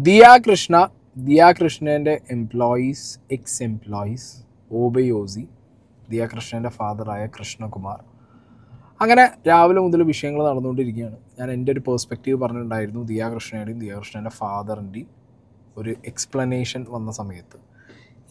ദിയ കൃഷ്ണൻ്റെ X employees ഓബയോസി, Diya കൃഷ്ണൻ്റെ ഫാദറായ കൃഷ്ണകുമാർ. അങ്ങനെ രാവിലെ മുതൽ വിഷയങ്ങൾ നടന്നുകൊണ്ടിരിക്കുകയാണ്. ഞാൻ എൻ്റെ ഒരു പേഴ്സ്പെക്റ്റീവ് പറഞ്ഞിട്ടുണ്ടായിരുന്നു. ദിയ കൃഷ്ണൻ്റെ ഫാദറിൻ്റെയും ഒരു എക്സ്പ്ലനേഷൻ വന്ന സമയത്ത്.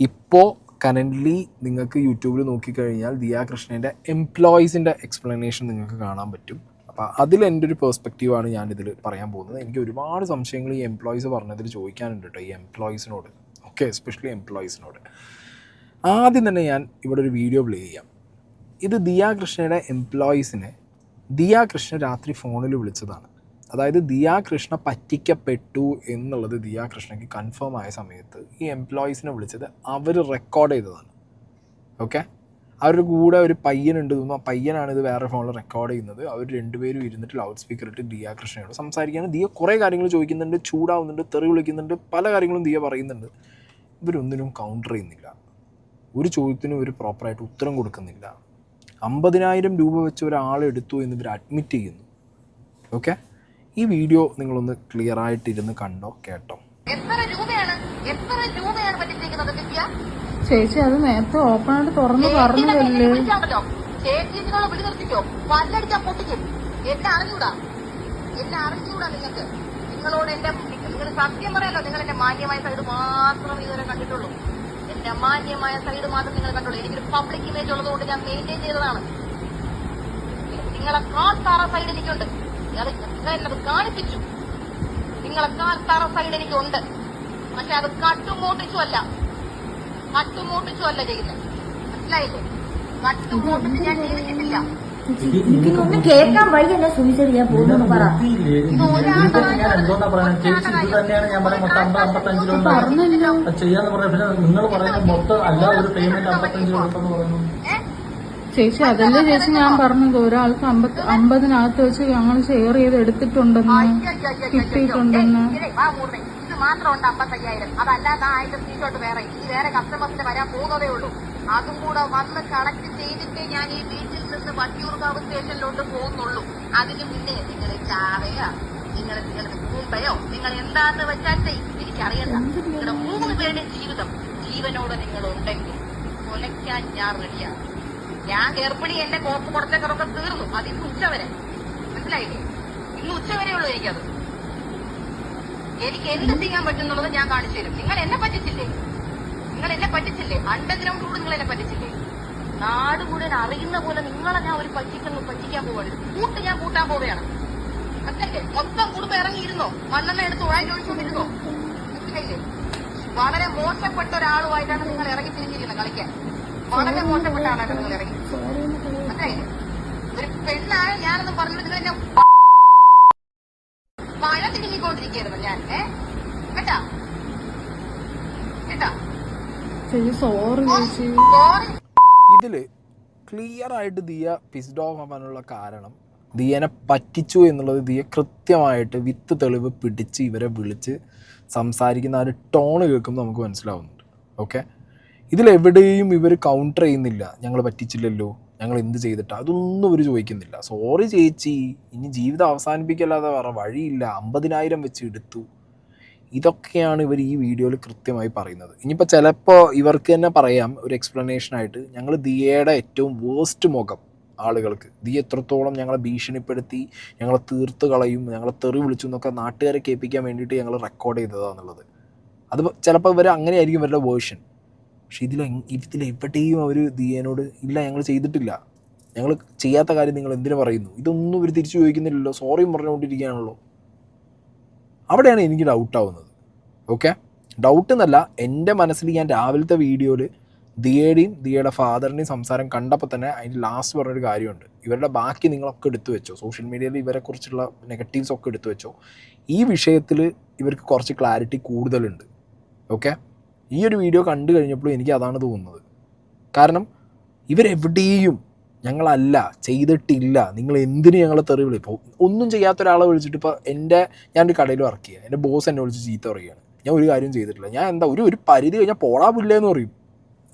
ഇപ്പോൾ കറൻ്റ്ലി നിങ്ങൾക്ക് യൂട്യൂബിൽ നോക്കിക്കഴിഞ്ഞാൽ ദിയ കൃഷ്ണൻ്റെ എംപ്ലോയീസിൻ്റെ എക്സ്പ്ലനേഷൻ നിങ്ങൾക്ക് കാണാൻ പറ്റും. അപ്പോൾ അതിൽ എൻ്റെ ഒരു പേഴ്സ്പെക്റ്റീവാണ് ഞാനിതിൽ പറയാൻ പോകുന്നത്. എനിക്ക് ഒരുപാട് സംശയങ്ങൾ ഈ എംപ്ലോയീസ് പറഞ്ഞതിൽ ചോദിക്കാനുണ്ട് കേട്ടോ, ഈ എംപ്ലോയീസിനോട്. Okay, especially എംപ്ലോയീസിനോട്. ആദ്യം തന്നെ ഞാൻ ഇവിടെ ഒരു വീഡിയോ പ്ലേ ചെയ്യാം. ഇത് ദിയ കൃഷ്ണയുടെ എംപ്ലോയീസിനെ ദിയ കൃഷ്ണ രാത്രി ഫോണിൽ വിളിച്ചതാണ്. അതായത് ദിയ കൃഷ്ണ പറ്റിക്കപ്പെട്ടു എന്നുള്ളത് ദിയ കൃഷ്ണയ്ക്ക് കൺഫേം ആയ സമയത്ത് ഈ എംപ്ലോയീസിനെ വിളിച്ചത് അവർ റെക്കോർഡ് ചെയ്തതാണ്. ഓക്കെ, അവരുടെ കൂടെ ഒരു പയ്യനുണ്ട് തോന്നുന്നു. ആ പയ്യനാണ് ഇത് വേറെ ഫോണിൽ റെക്കോർഡ് ചെയ്യുന്നത്. അവർ രണ്ടുപേരും ഇരുന്നിട്ട് ലൗഡ് സ്പീക്കർ ഇട്ട് ദിയ കൃഷ്ണയോട് സംസാരിക്കുകയാണ്. ദിയ കുറേ കാര്യങ്ങൾ ചോദിക്കുന്നുണ്ട്, ചൂടാവുന്നുണ്ട്, തെറി വിളിക്കുന്നുണ്ട്, പല കാര്യങ്ങളും ദിയ പറയുന്നുണ്ട്. ഇവരൊന്നിനും കൗണ്ടർ ചെയ്യുന്നില്ല, ഒരു ചോദ്യത്തിനും ഒരു പ്രോപ്പറായിട്ട് ഉത്തരം കൊടുക്കുന്നില്ല. 50,000 രൂപ വെച്ച് ഒരാളെടുത്തു എന്ന് ഇവർ അഡ്മിറ്റ് ചെയ്യുന്നു. ഓക്കെ, ഈ വീഡിയോ നിങ്ങളൊന്ന് ക്ലിയർ ആയിട്ടിരുന്ന് കണ്ടോ കേട്ടോ. ചേച്ചി അത് നേരത്തെ ഓപ്പൺ ആയിട്ട് തുറന്ന് പറഞ്ഞതല്ലേ. നിങ്ങളോട് നിങ്ങൾ സത്യം പറയാലോ, നിങ്ങൾ എന്റെ മാന്യമായ സൈഡ് മാത്രം ഇതുവരെ കണ്ടിട്ടുള്ളൂ. എന്റെ മാന്യമായ സൈഡ് മാത്രം നിങ്ങൾ കണ്ടുള്ളൂ. എനിക്കൊരു പബ്ലിക് ഇമേജ് ഉള്ളതുകൊണ്ട് ഞാൻ മെയിൻറ്റെയിൻ ചെയ്തതാണ്. നിങ്ങളെക്കാൾ താറ സൈഡ് എനിക്കുണ്ട്. എന്നത് കാണിപ്പിച്ചു. നിങ്ങളെക്കാൾ താറ സൈഡ് എനിക്കുണ്ട്. പക്ഷെ അത് കട്ടുമോട്ടിച്ചു അല്ല ചെയ്യുന്നത്. മനസ്സിലായില്ലേ? കട്ടുമോട്ടിച്ച് ഞാൻ ചെയ്തിട്ടില്ല. ഒന്നും കേൾക്കാൻ വഴിയല്ല സുനിച്ചത്. ഞാൻ പോകുന്നു പറ. ചേച്ചി അതല്ലേ ചേച്ചി ഞാൻ പറഞ്ഞത്, ഒരാൾക്ക് 50,000 വെച്ച് ഞങ്ങൾ ഷെയർ ചെയ്ത് എടുത്തിട്ടുണ്ടെന്ന്, കിട്ടിയിട്ടുണ്ടെന്ന്. ഇത് മാത്രമുണ്ട് 55,000. അതല്ലാതെ 1,000 സ്ക്രീൻഷോട്ട് വേറെ കസ്റ്റമേഴ്സിന് വരാൻ പോകുന്നതേ ഉള്ളൂ. അതും കൂടെ വന്ന് കളക്ട് ചെയ്തിട്ടേ ഞാൻ ഈ ബീച്ചിൽ നിന്ന് വട്ടിയൂർക്കാവ് സ്റ്റേഷനിലോട്ട് പോകുന്നുള്ളൂ. അതിന് മുന്നേ നിങ്ങൾ ചാവയോ, നിങ്ങൾ കൂമ്പയോ, നിങ്ങൾ എന്താന്ന് വെച്ചാൽ എനിക്കറിയണ്ട. നിങ്ങളുടെ 3 പേരുടെ ജീവിതം ജീവനോട് നിങ്ങളുണ്ടെങ്കിൽ കൊലയ്ക്കാൻ ഞാൻ റെഡിയാണ്. ഞാൻ ഗർഭിണി, എന്റെ കോപ്പ് കുറച്ചൊക്കെ തീർന്നു. അത് ഇന്ന് ഉച്ചവരെ. മനസ്സിലായില്ലേ? ഇന്ന് ഉച്ചവരെ ഉള്ളൂ എനിക്കത്. എനിക്ക് എന്ത് ചെയ്യാൻ പറ്റുന്നുള്ളത് ഞാൻ കാണിച്ചു തരും. നിങ്ങൾ എന്നെ പറ്റിച്ചില്ലേ? അണ്ടർഗ്രൗണ്ട് കൂടെ നിങ്ങൾ എന്നെ പറ്റിച്ചില്ലേ? നാട് മുഴുവൻ അറിയുന്ന പോലെ നിങ്ങളെ ഞാൻ ഒരു പറ്റിക്കാൻ പോവാണ്. ഞാൻ കൂട്ടാൻ പോവുകയാണ്. മനസ്സിലായില്ലേ? മൊത്തം കുടുംബം ഇറങ്ങിയിരുന്നോ? മണ്ണെണ്ണ എടുത്ത് ഒഴിച്ചോണ്ടിരുന്നോ? മനസ്സിലായില്ലേ? വളരെ മോശപ്പെട്ട ഒരാളുമായിട്ടാണ് നിങ്ങൾ ഇറങ്ങി തിരിഞ്ഞിരിക്കുന്നത് കളിക്കാൻ. വളരെ മോശപ്പെട്ട ആളാണ് നിങ്ങൾ ഇറങ്ങി. മനസ്സിലായില്ലേ? ഒരു പെണ്ണാണ് ഞാനെന്ന് പറഞ്ഞത് നിങ്ങൾ എന്നെ മഴ തിരിഞ്ഞിക്കൊണ്ടിരിക്കുകയായിരുന്നു ഞാൻ. കേട്ടാ ഇതില് ക്ലിയർ ആയിട്ട് ദിയ പിസ്ഡ് ഓഫ് ആവാനുള്ള കാരണം, ദിയനെ പറ്റിച്ചു എന്നുള്ളത് ദിയ കൃത്യമായിട്ട് വിത്ത് തെളിവ് പിടിച്ച് ഇവരെ വിളിച്ച് സംസാരിക്കുന്ന ആ ഒരു ടോണ് കേൾക്കുമ്പോൾ നമുക്ക് മനസ്സിലാവുന്നുണ്ട്. ഓക്കെ, ഇതിലെവിടെയും ഇവർ കൗണ്ടർ ചെയ്യുന്നില്ല. ഞങ്ങൾ പറ്റിച്ചില്ലല്ലോ, ഞങ്ങൾ എന്ത് ചെയ്തിട്ടാ, അതൊന്നും ഇവർ ചോദിക്കുന്നില്ല. സോറി ചേച്ചി, ഇനി ജീവിതം അവസാനിപ്പിക്കല്ലാതെ വേറെ വഴിയില്ല, 50,000 വെച്ച് എടുത്തു. ഇതൊക്കെയാണ് ഇവർ ഈ വീഡിയോയിൽ കൃത്യമായി പറയുന്നത്. ഇനിയിപ്പോൾ ചിലപ്പോൾ ഇവർക്ക് തന്നെ പറയാം ഒരു എക്സ്പ്ലനേഷനായിട്ട്, ഞങ്ങൾ ദിയയുടെ ഏറ്റവും വേസ്റ്റ് മുഖം ആളുകൾക്ക്, ദിയ എത്രത്തോളം ഞങ്ങളെ ഭീഷണിപ്പെടുത്തി, ഞങ്ങളെ തീർത്ത് കളയും, ഞങ്ങളെ തെറി വിളിച്ചു എന്നൊക്കെ നാട്ടുകാരെ കേൾപ്പിക്കാൻ വേണ്ടിയിട്ട് ഞങ്ങൾ റെക്കോർഡ് ചെയ്തതാണെന്നുള്ളത്. അത് ചിലപ്പോൾ ഇവർ അങ്ങനെയായിരിക്കും ഇവരുടെ വേർഷൻ. പക്ഷെ ഇതിലെവിടെയും അവർ ദിയേനോട് ഇല്ല, ഞങ്ങൾ ചെയ്തിട്ടില്ല, ഞങ്ങൾ ചെയ്യാത്ത കാര്യം നിങ്ങൾ എന്തിനു പറയുന്നു, ഇതൊന്നും ഇവർ തിരിച്ചു ചോദിക്കുന്നില്ലല്ലോ, സോറിയും പറഞ്ഞുകൊണ്ടിരിക്കുകയാണല്ലോ. അവിടെയാണ് എനിക്ക് ഡൗട്ടാവുന്നത്. ഓക്കെ, ഡൗട്ട് എന്നല്ല, എൻ്റെ മനസ്സിൽ ഞാൻ രാവിലത്തെ വീഡിയോയിൽ ദിയയുടെ ഫാദറിൻ്റെയും സംസാരം കണ്ടപ്പോൾ തന്നെ അതിന് ലാസ്റ്റ് പറഞ്ഞൊരു കാര്യമുണ്ട്. ഇവരുടെ ബാക്കി നിങ്ങളൊക്കെ എടുത്തു വെച്ചോ, സോഷ്യൽ മീഡിയയിൽ ഇവരെക്കുറിച്ചുള്ള നെഗറ്റീവ്സ് ഒക്കെ എടുത്തു വെച്ചോ, ഈ വിഷയത്തിൽ ഇവർക്ക് കുറച്ച് ക്ലാരിറ്റി കൂടുതലുണ്ട്. ഓക്കെ, ഈ ഒരു വീഡിയോ കണ്ടു കഴിഞ്ഞപ്പോഴും എനിക്ക് അതാണ് തോന്നുന്നത്. കാരണം ഇവരെവിടെയും ഞങ്ങളല്ല, ചെയ്തിട്ടില്ല, നിങ്ങൾ എന്തിന് ഞങ്ങളെ തെറി വിളിപ്പോൾ ഒന്നും ചെയ്യാത്ത ഒരാളെ വിളിച്ചിട്ട്, ഇപ്പോൾ ഞാനൊരു കടയിൽ വർക്ക് ചെയ്യുക, എൻ്റെ ബോസ് എന്നെ വിളിച്ച് ചീത്ത പറയുകയാണ്, ഞാൻ ഒരു കാര്യം ചെയ്തിട്ടില്ല, ഞാൻ എന്താ ഒരു പരിധി കഴിഞ്ഞാൽ പോടാ പുല്ലേന്ന് പറയും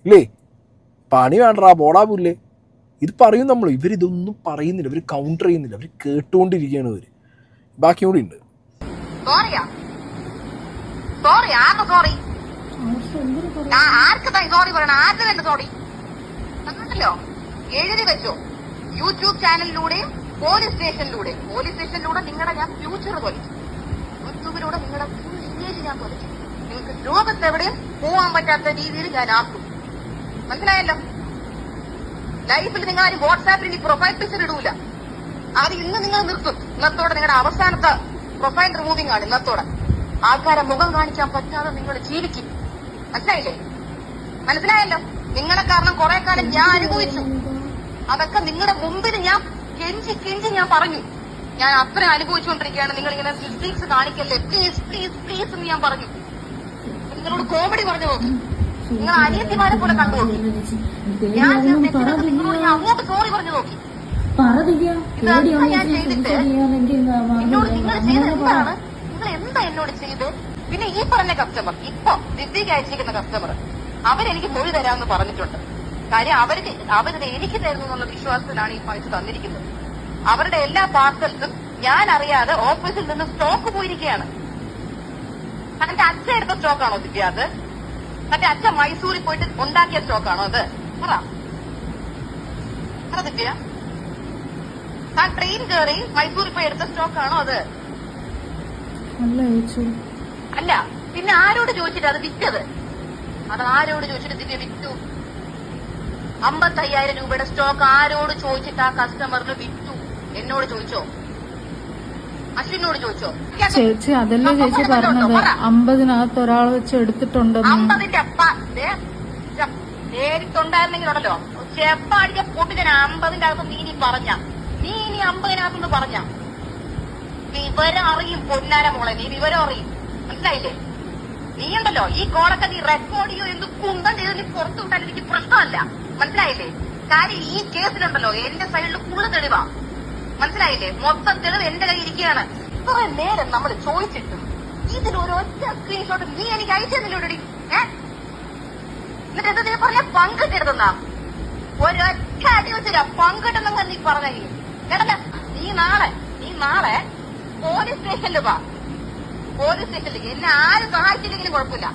ഇല്ലേ, പണി വേണ്ടാ പോടാ പുല്ലേ, ഇത് പറയും നമ്മൾ. ഇവരിതൊന്നും പറയുന്നില്ല, ഇവർ കൗണ്ടർ ചെയ്യുന്നില്ല, അവർ കേട്ടുകൊണ്ടിരിക്കുകയാണ്. ഇവർ ബാക്കി കൂടി ഉണ്ട്. സോറി ആർക്ക് സോറി? ആർഷ എന്തൊരു പറ ആർക്ക് സോറി പറയണം? ആർക്ക് വേണ്ട സോറി? കണ്ടല്ലോ, എഴുതി വെച്ചോ. യൂട്യൂബ് ചാനലിലൂടെയും പോലീസ് സ്റ്റേഷനിലൂടെ നിങ്ങളുടെ ഞാൻ ഫ്യൂച്ചർ തൊലച്ചു. യൂട്യൂബിലൂടെ നിങ്ങളുടെ ഫുൾ ഇമേജ് ഞാൻ തൊലച്ചു. നിങ്ങൾക്ക് ലോകത്തെവിടെയും പോവാൻ പറ്റാത്ത രീതിയിൽ ഞാൻ ആക്കും. മനസ്സിലായല്ലോ? ലൈഫിൽ നിങ്ങൾ ആരും വാട്സാപ്പിൽ പ്രൊഫൈൽ പിക്ചർ ഇടൂല. അത് ഇന്ന് നിങ്ങൾ നിർത്തും. ഇന്നത്തോടെ നിങ്ങളുടെ അവസാനത്തെ പ്രൊഫൈൽ റിമൂവിംഗ് ആണ്. ഇന്നത്തോടെ ആൾക്കാരെ മുഖം കാണിക്കാൻ പറ്റാതെ നിങ്ങൾ ജീവിക്കും. മനസ്സിലായല്ലോ? നിങ്ങളെ കാരണം കുറെ കാലം ഞാൻ അനുഭവിച്ചു. അതൊക്കെ നിങ്ങളുടെ മുമ്പിൽ ഞാൻ കെഞ്ചി ഞാൻ പറഞ്ഞു. ഞാൻ അത്ര അനുഭവിച്ചുകൊണ്ടിരിക്കുകയാണ്. നിങ്ങൾ ഇങ്ങനെ മിസ്റ്റേക്സ് കാണിക്കല്ലേ, പ്ലീസ് പ്ലീസ് പ്ലീസ് എന്ന് ഞാൻ പറഞ്ഞു. നിങ്ങളോട് കോമഡി പറഞ്ഞു നോക്കി. നിങ്ങൾ അനിയത്തിമാരെ പോലെ കണ്ടു നോക്കി. ഞാൻ നിങ്ങളോട് ഞാൻ അങ്ങോട്ട് സോറി പറഞ്ഞു നോക്കി. ഇതൊക്കെ ഞാൻ ചെയ്തിട്ട് എന്നോട് നിങ്ങൾ ചെയ്ത് എന്താണ്? നിങ്ങൾ എന്താ എന്നോട് ചെയ്ത്? പിന്നെ ഈ പറഞ്ഞ കസ്റ്റമർ, ഇപ്പൊ ദിദ്യക്ക് അയച്ചിരിക്കുന്ന കസ്റ്റമർ, അവരെനിക്ക് മൊഴി തരാമെന്ന് പറഞ്ഞിട്ടുണ്ട്. കാര്യം അവരുടെ എനിക്ക് തരുന്നു എന്നുള്ള വിശ്വാസത്തിലാണ് ഈ പൈസ തന്നിരിക്കുന്നത്. അവരുടെ എല്ലാ പാർസൽസും ഞാൻ അറിയാതെ ഓഫീസിൽ നിന്ന് സ്റ്റോക്ക് പോയിരിക്കുകയാണ്. അതിന്റെ അച്ഛ എടുത്ത സ്റ്റോക്കാണോ ദിവ്യ അത്? മറ്റേ അച്ഛ മൈസൂരിൽ പോയിട്ട് ഉണ്ടാക്കിയ സ്റ്റോക്കാണോ അത്? പറ ദിവ്യ. താൻ ട്രെയിൻ കയറി മൈസൂരിൽ പോയി എടുത്ത സ്റ്റോക്കാണോ അത്? അല്ല. പിന്നെ ആരോട് ചോദിച്ചിട്ട് അത് വിറ്റത്? അത് ആരോട് ചോദിച്ചിട്ട് ദിവ്യ വിറ്റു? 55,000 രൂപയുടെ സ്റ്റോക്ക് ആരോട് ചോദിച്ചിട്ട് ആ കസ്റ്റമറിന് വിറ്റു? എന്നോട് ചോദിച്ചോ? അശ്വിനോട് ചോദിച്ചോ? ചേച്ചി അതല്ലേ ചേച്ചി പറഞ്ഞത് 50-നകത്ത് ഒരാൾ വെച്ച് എടുത്തിട്ടുണ്ടെന്ന്. 50ന്റെ നേരിട്ടുണ്ടായിരുന്നെങ്കിലുണ്ടല്ലോ ചെപ്പാടിച്ച പൊട്ടിന് 50ന്റെ അകത്ത് നീ ഇനി 50-നകത്തൊന്ന് പറഞ്ഞ വിവരം അറിയും. പൊന്നാര മോളെ, നീ വിവരം അറിയും. മനസ്സിലായില്ലേ? നീ ഉണ്ടല്ലോ ഈ കോളൊക്കെ നീ റെക്കോർഡ് ചെയ്യോ എന്ത് കുന്തം ചെയ്ത് നീ പുറത്തു വിട്ടാൽ എനിക്ക് പ്രശ്നമല്ല. മനസ്സിലായില്ലേ? കാര്യം ഈ കേസിലുണ്ടല്ലോ എന്റെ സൈഡിൽ ഫുള്ള് തെളിവാ. മനസ്സിലായില്ലേ? മൊത്തം തെളിവ് എന്റെ കയ്യിൽ ഇരിക്കുകയാണ്. കുറെ നേരം നമ്മൾ ചോദിച്ചിട്ടും ഇതിലൊരൊറ്റ സ്ക്രീൻഷോട്ട് നീ എനിക്ക് അയച്ചെന്നില്ലോടി. എന്നിട്ട് എന്താ നീ പറഞ്ഞ പങ്കിട്ടെടുത്തുന്നാ? ഒരൊറ്റ അടി വെച്ചില്ല പങ്കിട്ടെന്ന നീ പറഞ്ഞ കേട്ടല്ല. നീ നാളെ പോലീസ് സ്റ്റേഷനിൽ വാ. പോലീസ് സ്റ്റേഷനിലേക്ക് എന്നെ ആരും സഹായിച്ചില്ലെങ്കിലും കുഴപ്പമില്ല.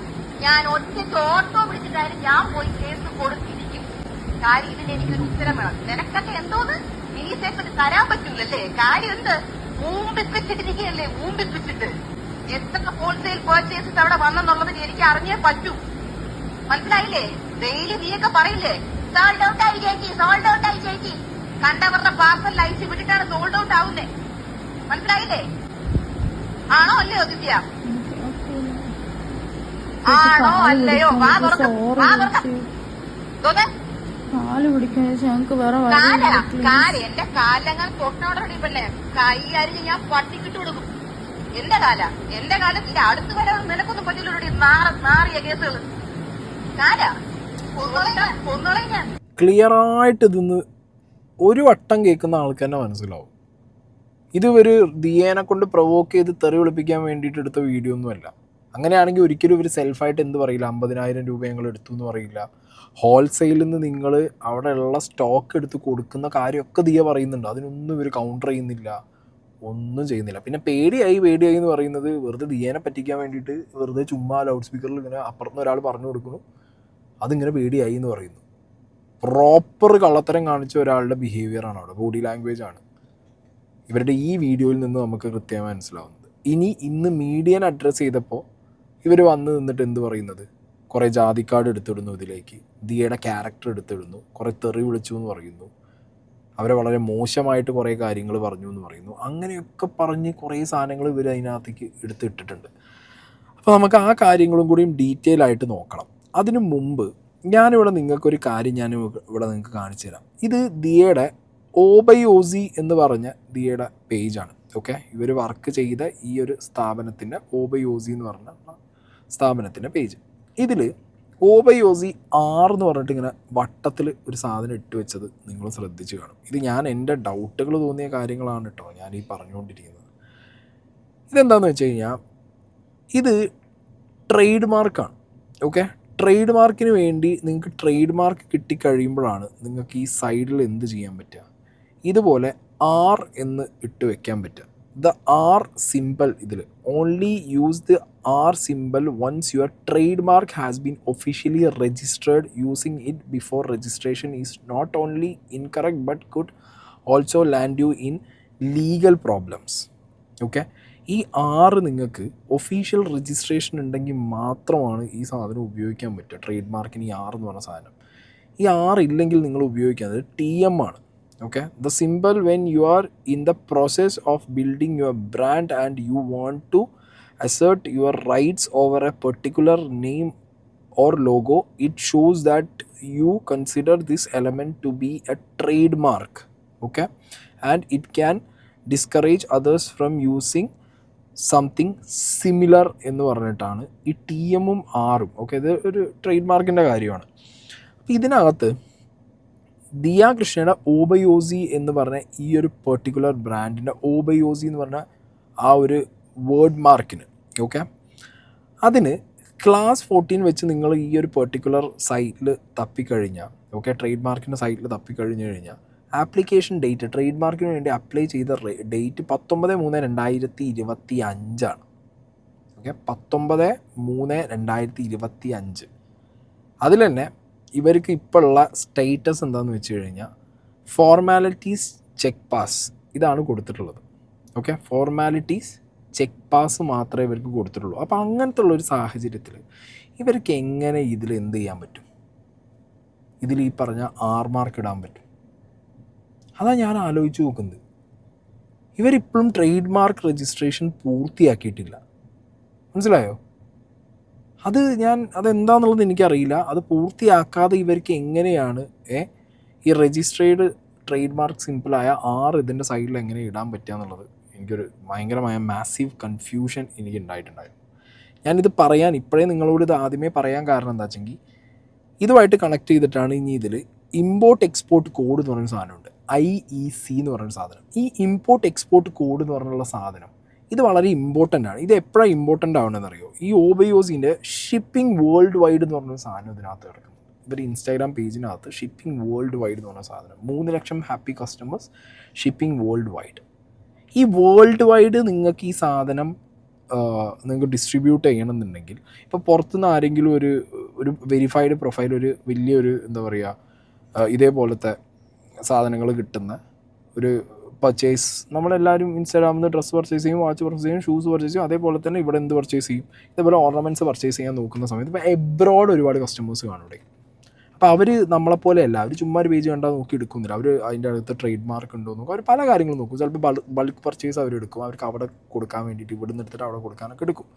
ഞാൻ ഒറ്റയ്ക്ക് ഓട്ടോ പിടിച്ചിട്ടായാലും ഞാൻ പോയി കേസ് കൊടുത്തിരിക്കും. കാര്യം ഇതിന് എനിക്കൊരു ഉത്തരം വേണം. നിനക്കൊക്കെ എന്തോന്ന് നീ സ്റ്റേഷനിൽ തരാൻ പറ്റൂലല്ലേ? കാര്യം എന്ത് ഊമ്പിപ്പിച്ചിട്ടിരിക്കുകയല്ലേ? ഊമ്പിപ്പിച്ചിട്ട് എത്ര ഹോൾസെയിൽ പർച്ചേസസ് അവിടെ വന്നെന്നുള്ളത് എനിക്ക് അറിഞ്ഞേ പറ്റൂ. മനസ്സിലായില്ലേ? ഡെയിലി നീയൊക്കെ പറയില്ലേ സോൾഡ് ഔട്ട് ആയി ചേച്ചി. കണ്ടവരുടെ പാർസൽ അയച്ചു വിട്ടിട്ടാണ് സോൾഡ് ഔട്ട് ആവുന്നേ. മനസ്സിലായില്ലേ? ആണോ അല്ലയോ ദിവ്യ? ആണോ അല്ലയോ? കാല് പിടിക്കാൻ ഞങ്ങക്ക് വേറെ എന്റെ കാലങ്ങൾ തൊട്ടോടനെ കൈ അരിഞ്ഞ് ഞാൻ പട്ടിക്കിട്ട് കൊടുക്കും. എന്റെ കാലത്തിന്റെ അടുത്ത് വരാൻ നിനക്കൊന്നും പറ്റില്ല. നാറിയ കേസുകൾ ക്ലിയർ ആയിട്ട് ഇതൊന്ന് ഒരു വട്ടം കേൾക്കുന്ന ആൾക്ക് തന്നെ മനസ്സിലാവും. ഇത് ഒരു ദിയേനെ കൊണ്ട് പ്രൊവോക്ക് ചെയ്ത് തെറി വിളിപ്പിക്കാൻ വേണ്ടിയിട്ട് എടുത്ത വീഡിയോ ഒന്നുമല്ല. അങ്ങനെയാണെങ്കിൽ ഒരിക്കലും ഇവർ സെൽഫായിട്ട് എന്ത് പറയില്ല, 50,000 രൂപ ഞങ്ങൾ എടുത്തു എന്ന് പറയില്ല. ഹോൾസെയിലിൽ നിന്ന് നിങ്ങൾ അവിടെയുള്ള സ്റ്റോക്ക് എടുത്ത് കൊടുക്കുന്ന കാര്യമൊക്കെ ദിയ പറയുന്നുണ്ട്. അതിനൊന്നും ഇവർ കൗണ്ടർ ചെയ്യുന്നില്ല, ഒന്നും ചെയ്യുന്നില്ല. പിന്നെ പേടിയായി എന്ന് പറയുന്നത് വെറുതെ ദിയേനെ പറ്റിക്കാൻ വേണ്ടിയിട്ട് വെറുതെ ചുമ്മാ ലൗഡ് സ്പീക്കറിൽ ഇങ്ങനെ അപ്പുറത്തുനിന്ന് ഒരാൾ പറഞ്ഞു കൊടുക്കുന്നു, അതിങ്ങനെ പേടിയായി എന്ന് പറയുന്നു. പ്രോപ്പർ കള്ളത്തരം കാണിച്ച ഒരാളുടെ ബിഹേവിയറാണ് അവിടെ, ബോഡി ലാംഗ്വേജ് ആണ് ഇവരുടെ ഈ വീഡിയോയിൽ നിന്ന് നമുക്ക് കൃത്യമായി മനസ്സിലാവുന്നത്. ഇന്ന് മീഡിയനെ അഡ്രസ്സ് ചെയ്തപ്പോൾ ഇവർ വന്ന് നിന്നിട്ട് എന്ത് പറയുന്നത്, കുറേ ജാതിക്കാട് എടുത്തിടുന്നു, ഇതിലേക്ക് ദിയയുടെ ക്യാരക്ടർ എടുത്തിടുന്നു, കുറേ തെറി വിളിച്ചു എന്ന് പറയുന്നു, അവരെ വളരെ മോശമായിട്ട് കുറേ കാര്യങ്ങൾ പറഞ്ഞു എന്ന് പറയുന്നു. അങ്ങനെയൊക്കെ പറഞ്ഞ് കുറേ സാധനങ്ങൾ ഇവർ അതിനകത്തേക്ക് എടുത്തിട്ടിട്ടുണ്ട്. അപ്പോൾ നമുക്ക് ആ കാര്യങ്ങളും കൂടിയും ഡീറ്റെയിൽ ആയിട്ട് നോക്കണം. അതിനു മുമ്പ് ഞാനിവിടെ നിങ്ങൾക്കൊരു കാര്യം ഇവിടെ നിങ്ങൾക്ക് കാണിച്ചു തരാം. ഇത് ദിയയുടെ OBYOZ എന്ന് പറഞ്ഞ ദിയയുടെ പേജാണ്. ഓക്കെ, ഇവർ വർക്ക് ചെയ്ത ഈ ഒരു സ്ഥാപനത്തിൻ്റെ OBYOZ എന്ന് പറഞ്ഞ സ്ഥാപനത്തിൻ്റെ പേജ്. ഇതിൽ OBYOZ 6 എന്ന് പറഞ്ഞിട്ട് ഇങ്ങനെ വട്ടത്തിൽ ഒരു സാധനം ഇട്ട് വെച്ചത് നിങ്ങൾ ശ്രദ്ധിച്ച് കാണും. ഇത് ഞാൻ എൻ്റെ ഡൗട്ടുകൾ തോന്നിയ കാര്യങ്ങളാണ് കേട്ടോ ഞാൻ ഈ പറഞ്ഞുകൊണ്ടിരിക്കുന്നത്. ഇതെന്താണെന്ന് വെച്ച് കഴിഞ്ഞാൽ ഇത് ട്രേഡ് മാർക്കാണ്. ഓക്കെ, ട്രേഡ് മാർക്കിന് വേണ്ടി നിങ്ങൾക്ക് ട്രേഡ് മാർക്ക് കിട്ടിക്കഴിയുമ്പോഴാണ് നിങ്ങൾക്ക് ഈ സൈഡിൽ എന്ത് ചെയ്യാൻ പറ്റുക, ഇതുപോലെ R എന്ന് ഇട്ട് വെക്കാൻ പറ്റുക. ദ R സിമ്പിൾ ഇതിൽ only use the R symbol once your trademark has been officially registered. Using it before registration is not only incorrect but could also land you in legal problems. Okay, ഈ R നിങ്ങൾക്ക് official registration ഉണ്ടെങ്കിൽ മാത്രമാണ് ഈ സാധനം ഉപയോഗിക്കാൻ പറ്റുക. Trade മാർക്കിന് ഈ R എന്ന് പറഞ്ഞ സാധനം, ഈ R ഇല്ലെങ്കിൽ നിങ്ങൾ ഉപയോഗിക്കുന്നത് TM ആണ്. Okay, the symbol when you are in the process of building your brand and you want to assert your rights over a particular name or logo, it shows that you consider this element to be a trademark. Okay, and it can discourage others from using something similar എന്ന് പറഞ്ഞിട്ടാണ് ഈ TM-ഉം R-ഉം. Okay, ഇത് ഒരു trade മാർക്കിൻ്റെ കാര്യമാണ്. അപ്പോൾ ഇതിനകത്ത് ദിയ കൃഷ്ണയുടെ ഓബയോസി എന്ന് പറഞ്ഞ ഈ ഒരു പെർട്ടിക്കുലർ ബ്രാൻഡിൻ്റെ ഓബയോസി എന്ന് പറഞ്ഞ ആ ഒരു വേർഡ് മാർക്കിന്, ഓക്കെ, അതിന് ക്ലാസ് 14 വെച്ച് നിങ്ങൾ ഈ ഒരു പെർട്ടിക്കുലർ സൈറ്റിൽ തപ്പിക്കഴിഞ്ഞാൽ, ഓക്കെ, ട്രേഡ് മാർക്കിൻ്റെ സൈറ്റിൽ തപ്പിക്കഴിഞ്ഞ് കഴിഞ്ഞാൽ ആപ്ലിക്കേഷൻ ഡേറ്റ്, ട്രേഡ് മാർക്കിന് വേണ്ടി അപ്ലൈ ചെയ്ത ഡേറ്റ് 19/3/2025 ഓക്കെ, 19/3/2025. അതിൽ തന്നെ ഇവർക്ക് ഇപ്പോൾ ഉള്ള സ്റ്റേറ്റസ് എന്താണെന്ന് വെച്ച് കഴിഞ്ഞാൽ ഫോർമാലിറ്റീസ് ചെക്ക് പാസ് ഇതാണ് കൊടുത്തിട്ടുള്ളത്. ഓക്കെ, ഫോർമാലിറ്റീസ് ചെക്ക് പാസ് മാത്രമേ ഇവർക്ക് കൊടുത്തിട്ടുള്ളൂ. അപ്പോൾ അങ്ങനത്തെ ഉള്ളൊരു സാഹചര്യത്തിൽ ഇവർക്ക് എങ്ങനെ ഇതിൽ എന്ത് ചെയ്യാൻ പറ്റും? ഇതിൽ ഈ പറഞ്ഞ R മാർക്ക് ഇടാൻ പറ്റും? അതാണ് ഞാൻ ആലോചിച്ച് നോക്കുന്നത്. ഇവരിപ്പോഴും ട്രേഡ് മാർക്ക് രജിസ്ട്രേഷൻ പൂർത്തിയാക്കിയിട്ടില്ല. മനസ്സിലായോ? അതെന്താണെന്നുള്ളത് എനിക്കറിയില്ല. അത് പൂർത്തിയാക്കാതെ ഇവർക്ക് എങ്ങനെയാണ് ഈ രജിസ്ട്രേഡ് ട്രേഡ് മാർക്ക് സിമ്പിളായ R ഇതിൻ്റെ സൈഡിൽ എങ്ങനെ ഇടാൻ പറ്റുക എന്നുള്ളത് എനിക്കൊരു ഭയങ്കരമായ മാസീവ് കൺഫ്യൂഷൻ എനിക്ക് ഉണ്ടായിട്ടുണ്ടായിരുന്നു. ഞാനിത് പറയാൻ ഇപ്പോഴേ നിങ്ങളോട് ഇത് ആദ്യമേ പറയാൻ കാരണം എന്താ വെച്ചെങ്കിൽ ഇതുമായിട്ട് കണക്ട് ചെയ്തിട്ടാണ് ഇനി ഇതിൽ ഇമ്പോർട്ട് എക്സ്പോർട്ട് കോഡ് എന്ന് പറയുന്ന സാധനമുണ്ട്, IEC എന്ന് പറയുന്ന സാധനം. ഈ ഇമ്പോർട്ട് എക്സ്പോർട്ട് കോഡ് എന്ന് പറഞ്ഞുള്ള സാധനം ഇത് വളരെ ഇമ്പോർട്ടൻ്റ് ആണ്. ഇത് എപ്പോഴാണ് ഇമ്പോർട്ടൻ്റ് ആവണമെന്ന് അറിയോ? ഈ ഓബയോസിൻ്റെ ഷിപ്പിംഗ് വേൾഡ് വൈഡ് എന്ന് പറഞ്ഞൊരു സാധനം ഇതിനകത്ത് കിടക്കുന്നു. ഇവർ ഇൻസ്റ്റാഗ്രാം പേജിനകത്ത് ഷിപ്പിംഗ് വേൾഡ് വൈഡ് എന്ന് പറഞ്ഞ സാധനം, 3 ലക്ഷം happy customers, shipping world wide. ഈ വേൾഡ് വൈഡ് നിങ്ങൾക്ക് ഈ സാധനം നിങ്ങൾക്ക് ഡിസ്ട്രിബ്യൂട്ട് ചെയ്യണമെന്നുണ്ടെങ്കിൽ ഇപ്പോൾ പുറത്തുനിന്ന് ആരെങ്കിലും ഒരു വെരിഫൈഡ് പ്രൊഫൈൽ, ഒരു വലിയൊരു എന്താ പറയുക ഇതേപോലത്തെ സാധനങ്ങൾ കിട്ടുന്ന ഒരു പർച്ചേസ്, നമ്മളെല്ലാവരും ഇൻസ്റ്റാഗ്രാമിൽ നിന്ന് ഡ്രസ്സ് പർച്ചേസ് ചെയ്യും, വാച്ച് പർച്ചേസ് ചെയ്യും, ഷൂസ് പർച്ചേസ് ചെയ്യും, അതേപോലെ തന്നെ ഇവിടെ എന്ത് പർച്ചേസ് ചെയ്യും, ഇതേപോലെ ഓർണമെൻറ്റ്സ് പർച്ചേസ് ചെയ്യാൻ നോക്കുന്ന സമയത്ത് ഇപ്പോൾ എബ്രോഡ് ഒരുപാട് കസ്റ്റമേഴ്സ് കാണും ഇവിടെ. അപ്പോൾ അവർ നമ്മളെപ്പോലെയല്ല, അവർ ചുമ്മാ ഒരു പേജ് കണ്ടാൽ നോക്കി എടുക്കുന്നില്ല. അവർ അതിൻ്റെ അടുത്ത് ട്രേഡ് മാർക്ക് ഉണ്ടോ നോക്കും, അവർ പല കാര്യങ്ങളും നോക്കും. ചിലപ്പോൾ ബൾക്ക് പർച്ചേസ് അവർ എടുക്കും, അവർക്ക് അവിടെ കൊടുക്കാൻ വേണ്ടിയിട്ട് ഇവിടെ നിന്ന് എടുത്തിട്ട് അവിടെ കൊടുക്കാനൊക്കെ എടുക്കും.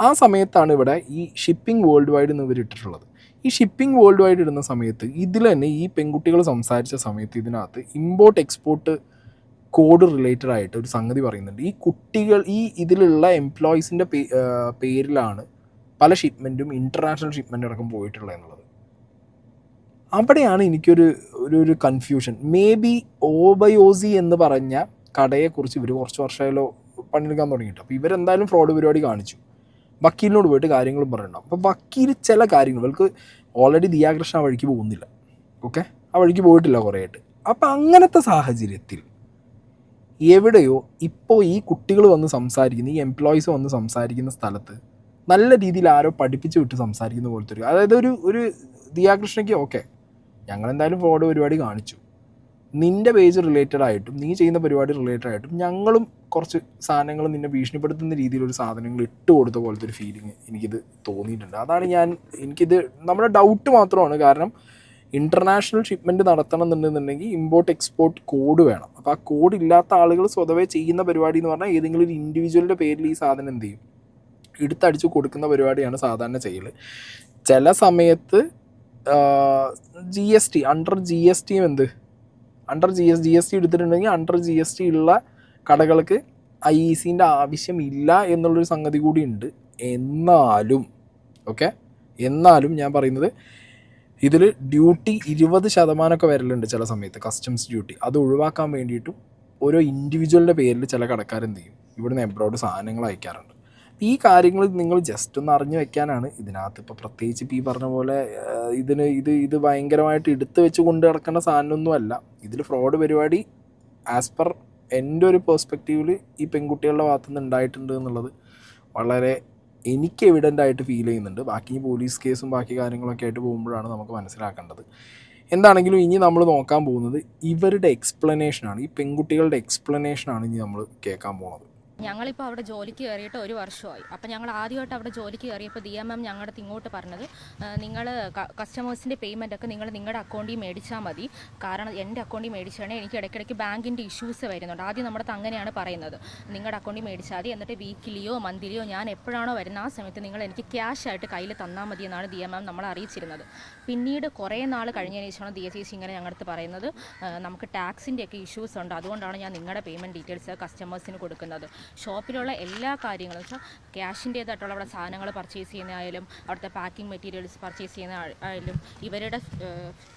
ആ സമയത്താണ് ഇവിടെ ഈ ഷിപ്പിംഗ് വേൾഡ് വൈഡ് എന്ന് ഇവർ ഇട്ടിട്ടുള്ളത്. ഈ ഷിപ്പിംഗ് വേൾഡ് വൈഡ് ഇടുന്ന സമയത്ത് ഇതിൽ തന്നെ ഈ പെൺകുട്ടികൾ സംസാരിച്ച സമയത്ത് ഇതിനകത്ത് ഇമ്പോർട്ട് എക്സ്പോർട്ട് കോഡ് റിലേറ്റഡ് ആയിട്ട് ഒരു സംഗതി പറയുന്നുണ്ട്. ഈ കുട്ടികൾ ഈ ഇതിലുള്ള എംപ്ലോയീസിൻ്റെ പേരിലാണ് പല ഷിപ്മെൻറ്റും ഇൻ്റർനാഷണൽ ഷിപ്മെൻ്റ് അടക്കം പോയിട്ടുള്ളത് എന്നുള്ളത്. അവിടെയാണ് എനിക്കൊരു കൺഫ്യൂഷൻ. മേ ബി ഓബയോസി എന്ന് പറഞ്ഞ കടയെക്കുറിച്ച് ഇവർ കുറച്ച് വർഷമായാലോ പണിയെടുക്കാൻ തുടങ്ങിയിട്ട്, അപ്പോൾ ഇവരെന്തായാലും ഫ്രോഡ് പരിപാടി കാണിച്ചു. വക്കീലിനോട് പോയിട്ട് കാര്യങ്ങളും പറയണ്ടാവും. അപ്പോൾ വക്കീൽ ചില കാര്യങ്ങൾ ഇവർക്ക് ഓൾറെഡി ദിയാകൃഷ്ണ ആ വഴിക്ക് പോകുന്നില്ല, ഓക്കെ, ആ വഴിക്ക് പോയിട്ടില്ല കുറേ ആയിട്ട്. അപ്പോൾ അങ്ങനത്തെ സാഹചര്യത്തിൽ എവിടെയോ ഇപ്പോൾ ഈ കുട്ടികൾ വന്ന് സംസാരിക്കുന്ന, ഈ എംപ്ലോയീസ് വന്ന് സംസാരിക്കുന്ന സ്ഥലത്ത് നല്ല രീതിയിൽ ആരോ പഠിപ്പിച്ച് വിട്ട് സംസാരിക്കുന്ന പോലത്തെ ഒരു, അതായത് ഒരു ദിയാകൃഷ്ണയ്ക്ക് ഓക്കെ ഞങ്ങളെന്തായാലും ഫ്രോഡ് പരിപാടി കാണിച്ചു, നിൻ്റെ പേജ് റിലേറ്റഡ് ആയിട്ടും നീ ചെയ്യുന്ന പരിപാടി റിലേറ്റഡ് ആയിട്ടും ഞങ്ങളും കുറച്ച് സാധനങ്ങൾ നിന്നെ ഭീഷണിപ്പെടുത്തുന്ന രീതിയിലൊരു സാധനങ്ങൾ ഇട്ട് കൊടുത്ത പോലത്തെ ഒരു ഫീലിംഗ് എനിക്കിത് തോന്നിയിട്ടുണ്ട്. അതാണ് എനിക്കിത് നമ്മുടെ ഡൗട്ട് മാത്രമാണ്. കാരണം ഇൻ്റർനാഷണൽ ഷിപ്മെൻറ്റ് നടത്തണം എന്നുണ്ടെന്നുണ്ടെങ്കിൽ ഇമ്പോർട്ട് എക്സ്പോർട്ട് കോഡ് വേണം. അപ്പോൾ ആ കോഡ് ഇല്ലാത്ത ആളുകൾ സ്വതവേ ചെയ്യുന്ന പരിപാടി എന്ന് പറഞ്ഞാൽ ഏതെങ്കിലും ഒരു ഇൻഡിവിജ്വലിൻ്റെ പേരിൽ ഈ സാധനം എന്ത് ചെയ്യും, എടുത്തടിച്ച് കൊടുക്കുന്ന പരിപാടിയാണ് സാധാരണ ചെയ്യൽ. ചില സമയത്ത് GST അണ്ടർ GST എടുത്തിട്ടുണ്ടെങ്കിൽ അണ്ടർ GST ഉള്ള കടകൾക്ക് IECൻ്റെ ആവശ്യമില്ല എന്നുള്ളൊരു സംഗതി കൂടി ഉണ്ട്. എന്നാലും ഞാൻ പറയുന്നത് ഇതിൽ ഡ്യൂട്ടി 20% വരലുണ്ട് ചില സമയത്ത്, കസ്റ്റംസ് ഡ്യൂട്ടി. അത് ഒഴിവാക്കാൻ വേണ്ടിയിട്ടും ഓരോ ഇൻഡിവിജ്വലിൻ്റെ പേരിൽ ചില കടക്കാരെന്ത് ചെയ്യും, ഇവിടുന്ന് എബ്രോഡ് സാധനങ്ങൾ അയക്കാറുണ്ട്. ഈ കാര്യങ്ങൾ നിങ്ങൾ ജസ്റ്റ് ഒന്ന് അറിഞ്ഞു വെക്കാനാണ് ഇതിനകത്ത്. ഇപ്പോൾ പ്രത്യേകിച്ച് ഇപ്പോൾ ഈ പറഞ്ഞ പോലെ ഇത് ഭയങ്കരമായിട്ട് എടുത്ത് വെച്ച് കൊണ്ട് കിടക്കേണ്ട സാധനമൊന്നുമല്ല. ഇതിൽ ഫ്രോഡ് പരിപാടി ആസ് പെർ എൻ്റെ ഒരു പെർസ്പെക്റ്റീവിൽ ഈ പെൺകുട്ടികളുടെ ഭാഗത്തുനിന്ന് ഉണ്ടായിട്ടുണ്ട് എന്നുള്ളത് വളരെ എനിക്ക് എവിഡൻ്റ് ആയിട്ട് ഫീൽ ചെയ്യുന്നുണ്ട്. ബാക്കി പോലീസ് കേസും ബാക്കി കാര്യങ്ങളൊക്കെ ആയിട്ട് പോകുമ്പോഴാണ് നമുക്ക് മനസ്സിലാക്കേണ്ടത്. എന്താണെങ്കിലും ഇനി നമ്മൾ നോക്കാൻ പോകുന്നത് ഇവരുടെ എക്സ്പ്ലനേഷനാണ്, ഈ പെൺകുട്ടികളുടെ എക്സ്പ്ലനേഷനാണ് ഇനി നമ്മൾ കേൾക്കാൻ പോകുന്നത്. ഞങ്ങളിപ്പോൾ അവിടെ ജോലിക്ക് കയറിയിട്ട് 1 വർഷമായി. അപ്പോൾ ഞങ്ങൾ ആദ്യമായിട്ട് അവിടെ ജോലിക്ക് കയറിയപ്പോൾ ദിയ മാം ഞങ്ങളുടെ അടുത്ത് ഇങ്ങോട്ട് പറഞ്ഞത്, നിങ്ങൾ കസ്റ്റമേഴ്സിൻ്റെ പേയ്മെൻ്റ് ഒക്കെ നിങ്ങൾ നിങ്ങളുടെ അക്കൗണ്ടിൽ മേടിച്ചാൽ മതി. കാരണം എൻ്റെ അക്കൗണ്ടിൽ മേടിച്ചാൽ എനിക്ക് ഇടയ്ക്കിടയ്ക്ക് ബാങ്കിൻ്റെ ഇഷ്യൂസ് വരുന്നുണ്ട്. ആദ്യം നമ്മുടെ അടുത്ത് അങ്ങനെയാണ് പറയുന്നത്, നിങ്ങളുടെ അക്കൗണ്ടിൽ മേടിച്ചാൽ മതി, എന്നിട്ട് വീക്കിലിയോ മന്ത്ലിയോ ഞാൻ എപ്പോഴാണോ വരുന്നത് ആ സമയത്ത് നിങ്ങൾ എനിക്ക് ക്യാഷ് ആയിട്ട് കയ്യിൽ തന്നാൽ മതി എന്നാണ് ദിയ മാം നമ്മളെ അറിയിച്ചിരുന്നത്. പിന്നീട് കുറേ നാൾ കഴിഞ്ഞതിന് ശേഷമാണ് ദിയ ചേച്ചി ഇങ്ങനെ ഞങ്ങളുടെ അടുത്ത് പറയുന്നത്, നമുക്ക് ടാക്സിൻ്റെ ഒക്കെ ഇഷ്യൂസ് ഉണ്ട്, അതുകൊണ്ടാണ് ഞാൻ നിങ്ങളുടെ പേയ്മെൻറ്റ് ഡീറ്റെയിൽസ് കസ്റ്റമേഴ്സിന് കൊടുക്കുന്നത്. ഷോപ്പിലുള്ള എല്ലാ കാര്യങ്ങളും വെച്ചാൽ ക്യാഷിൻ്റേതായിട്ടുള്ള അവിടെ സാധനങ്ങൾ പർച്ചേസ് ചെയ്യുന്നതായാലും അവിടുത്തെ പാക്കിംഗ് മെറ്റീരിയൽസ് പർച്ചേസ് ചെയ്യുന്ന ആയാലും ഇവരുടെ